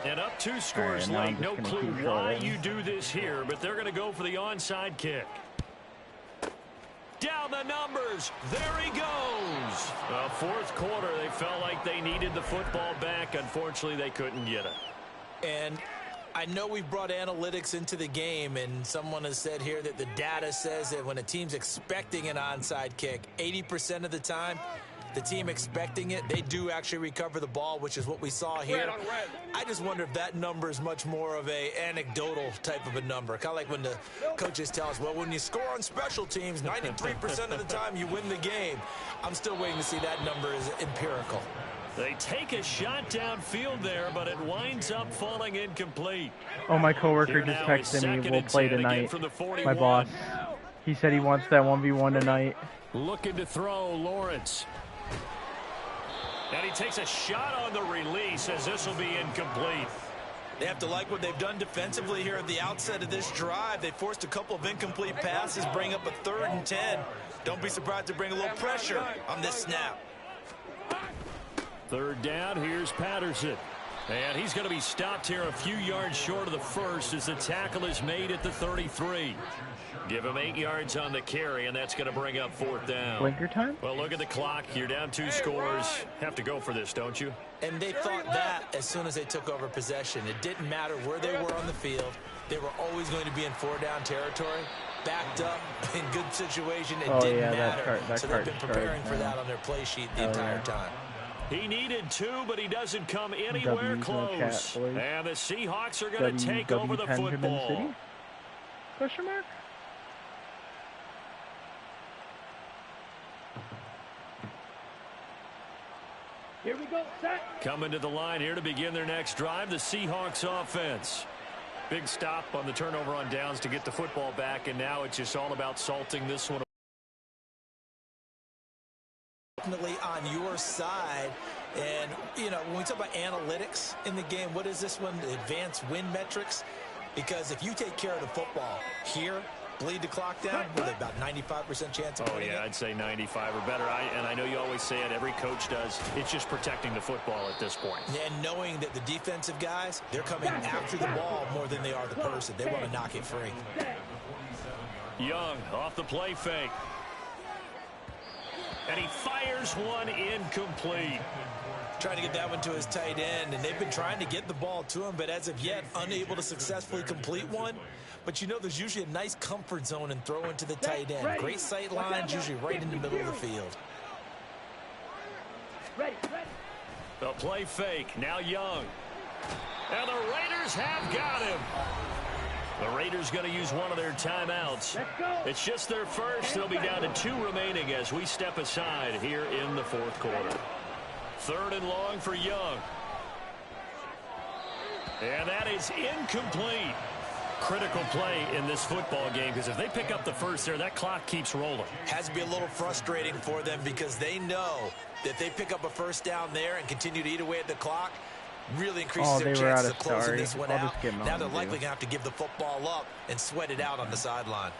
And up 2 scores late. No clue why you do this here, but they're going to go for the onside kick. Down the numbers. There he goes. Fourth quarter, they felt like they needed the football back. Unfortunately, they couldn't get it. And I know we brought analytics into the game, and someone has said here that the data says that when a team's expecting an onside kick, 80% of the time, the team expecting it, they do actually recover the ball, which is what we saw here. I just wonder if that number is much more of a anecdotal type of a number. Kind of like when the coaches tell us, well, when you score on special teams, 93% of the time you win the game. I'm still waiting to see that number is empirical. They take a shot downfield there, but it winds up falling incomplete. Oh, my coworker just texted me, we'll play tonight. My boss. He said he wants that 1v1 tonight. Looking to throw, Lawrence. And he takes a shot on the release as this will be incomplete. They have to like what they've done defensively here at the outset of this drive. They forced a couple of incomplete passes, bring up a 3rd and 10. Don't be surprised to bring a little pressure on this snap. 3rd down, here's Patterson. And he's going to be stopped here a few yards short of the first as the tackle is made at the 33. Give him 8 yards on the carry, and that's going to bring up 4th down. Blinker time? Well, look at the clock. You're down 2 scores. Have to go for this, don't you? And they thought that as soon as they took over possession. It didn't matter where they were on the field. They were always going to be in 4-down territory. Backed up, in good situation, it didn't matter. So they've been preparing for that on their play sheet the entire time. He needed 2, but he doesn't come anywhere close. And the Seahawks are going to take over the football. Question mark? Here we go, set. Coming to the line here to begin their next drive, the Seahawks offense. Big stop on the turnover on downs to get the football back, and now it's just all about salting this one. Definitely on your side. And, you know, when we talk about analytics in the game, what is this one? The advanced win metrics? Because if you take care of the football here, bleed the clock down, with about 95% chance of winning it. I'd say 95 or better. And I know you always say it, every coach does. It's just protecting the football at this point. And knowing that the defensive guys, they're coming after the ball more than they are the person. They want to knock it free. Young off the play fake. And he fires one incomplete. Trying to get that one to his tight end, and they've been trying to get the ball to him, but as of yet, unable to successfully complete one. But you know, there's usually a nice comfort zone in throwing to the tight end. Great sight lines, usually right in the middle of the field. The play fake, now Young. And the Raiders have got him. The Raiders going to use one of their timeouts. It's just their first. They'll be down to 2 remaining as we step aside here in the 4th quarter. 3rd and long for Young. And that is incomplete. Critical play in this football game, because if they pick up the first there, that clock keeps rolling. Has to be a little frustrating for them because they know that if they pick up a first down there and continue to eat away at the clock, really increases their chances of closing this one out. Now they're likely going to have to give the football up and sweat it out on the sideline.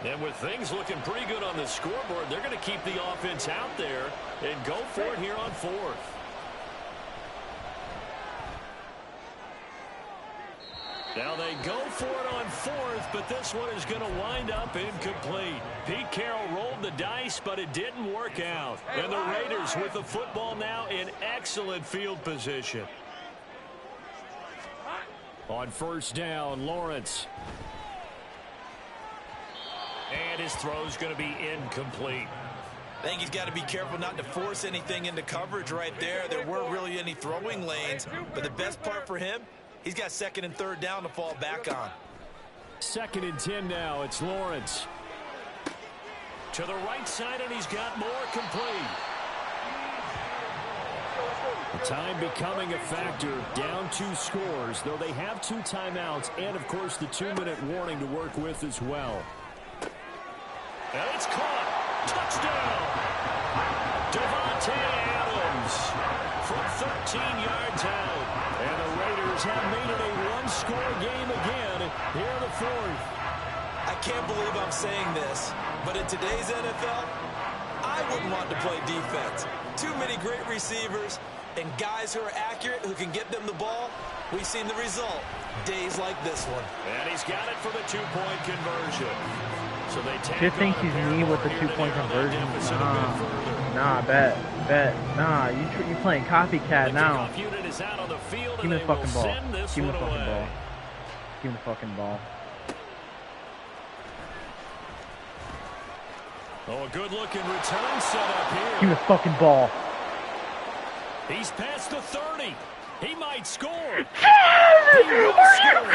And with things looking pretty good on the scoreboard, they're going to keep the offense out there and go for it here on 4th. Now they go for it on 4th, but this one is going to wind up incomplete. Pete Carroll rolled the dice, but it didn't work out. And the Raiders with the football now in excellent field position. On 1st down, Lawrence. And his throw's going to be incomplete. I think he's got to be careful not to force anything into coverage right there. There weren't really any throwing lanes, but the best part for him, he's got 2nd and 3rd down to fall back on. 2nd and 10 now. It's Lawrence. To the right side, and he's got more complete. The time becoming a factor. Down 2 scores, though they have 2 timeouts and, of course, the 2-minute warning to work with as well. And it's caught. Touchdown. Devontae Adams from 13 yards out. And the Raiders have made it a 1-score game again here in the 4th. I can't believe I'm saying this, but in today's NFL, I wouldn't want to play defense. Too many great receivers and guys who are accurate, who can get them the ball. We've seen the result. Days like this one. And he's got it for the 2-point conversion. So they Just think he's me with the 2-point conversion. Nah, bet. Nah, you playing copycat now. Give me the fucking ball. Give me the fucking ball. Give me the fucking ball. Oh, a good-looking return set up here. Give me the fucking ball. He's past the 30. He might score. Are you crying?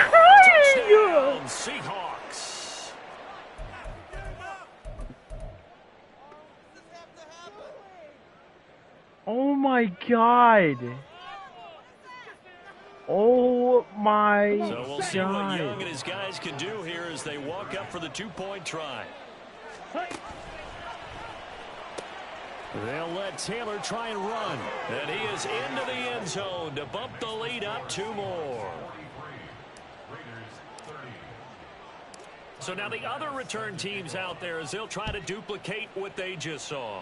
Touchdown, Seahawks. Oh my God. Oh my God. So we'll see what Young and his guys can do here as they walk up for the 2-point try. They'll let Taylor try and run. And he is into the end zone to bump the lead up 2 more. So now the other return teams out there as they'll try to duplicate what they just saw.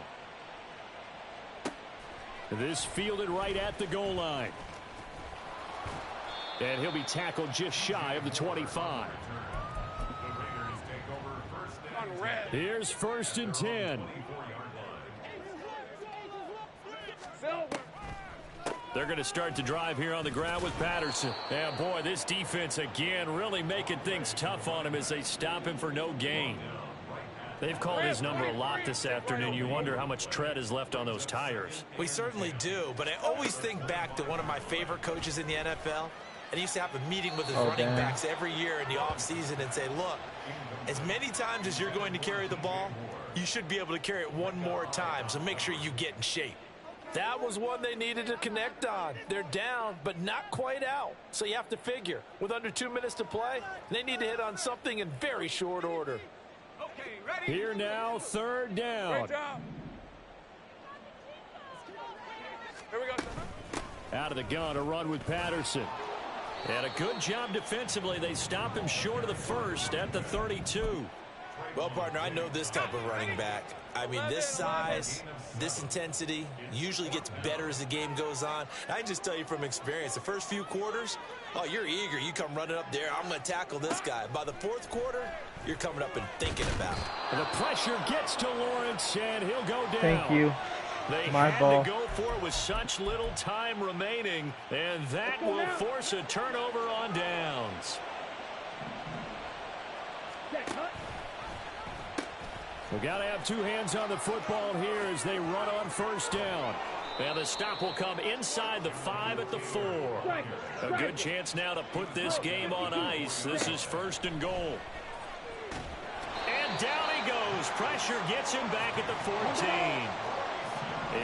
This fielded right at the goal line. And he'll be tackled just shy of the 25. Here's 1st and 10. They're going to start to drive here on the ground with Patterson. And boy, this defense again really making things tough on him as they stop him for no gain. They've called his number a lot this afternoon. You wonder how much tread is left on those tires. We certainly do, but I always think back to one of my favorite coaches in the NFL. And he used to have a meeting with his running backs every year in the offseason and say, look, as many times as you're going to carry the ball, you should be able to carry it one more time, so make sure you get in shape. That was one they needed to connect on. They're down, but not quite out. So you have to figure, with under 2 minutes to play, they need to hit on something in very short order. Here now, 3rd down. Here we go. Out of the gun, a run with Patterson. And a good job defensively. They stop him short of the 1st at the 32. Well, partner, I know this type of running back. I mean, this size, this intensity usually gets better as the game goes on. I can just tell you from experience, the first few quarters, oh, you're eager. You come running up there, I'm going to tackle this guy. By the 4th quarter, you're coming up and thinking about it. And the pressure gets to Lawrence, and he'll go down. Thank you. They My had ball. to go for it with such little time remaining, and that will force a turnover on downs. We've got to have 2 hands on the football here as they run on 1st down. And the stop will come inside the 5 at the 4. A good chance now to put this game on ice. This is 1st and goal. And down he goes. Pressure gets him back at the 14.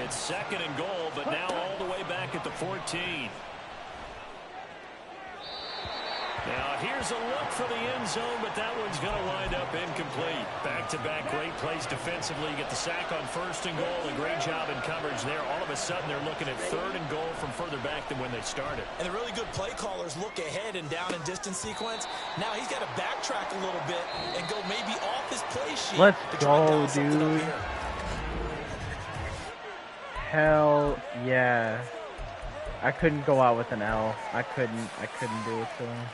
It's 2nd and goal, but now all the way back at the 14. Now, here's a look for the end zone, but that one's going to wind up incomplete. Back-to-back great plays defensively. Get the sack on 1st and goal. A great job in coverage there. All of a sudden, they're looking at 3rd and goal from further back than when they started. And the really good play callers look ahead and down and distance sequence. Now he's got to backtrack a little bit and go maybe off his play sheet. Let's go, dude. Hell yeah. I couldn't go out with an L. I couldn't do it to him.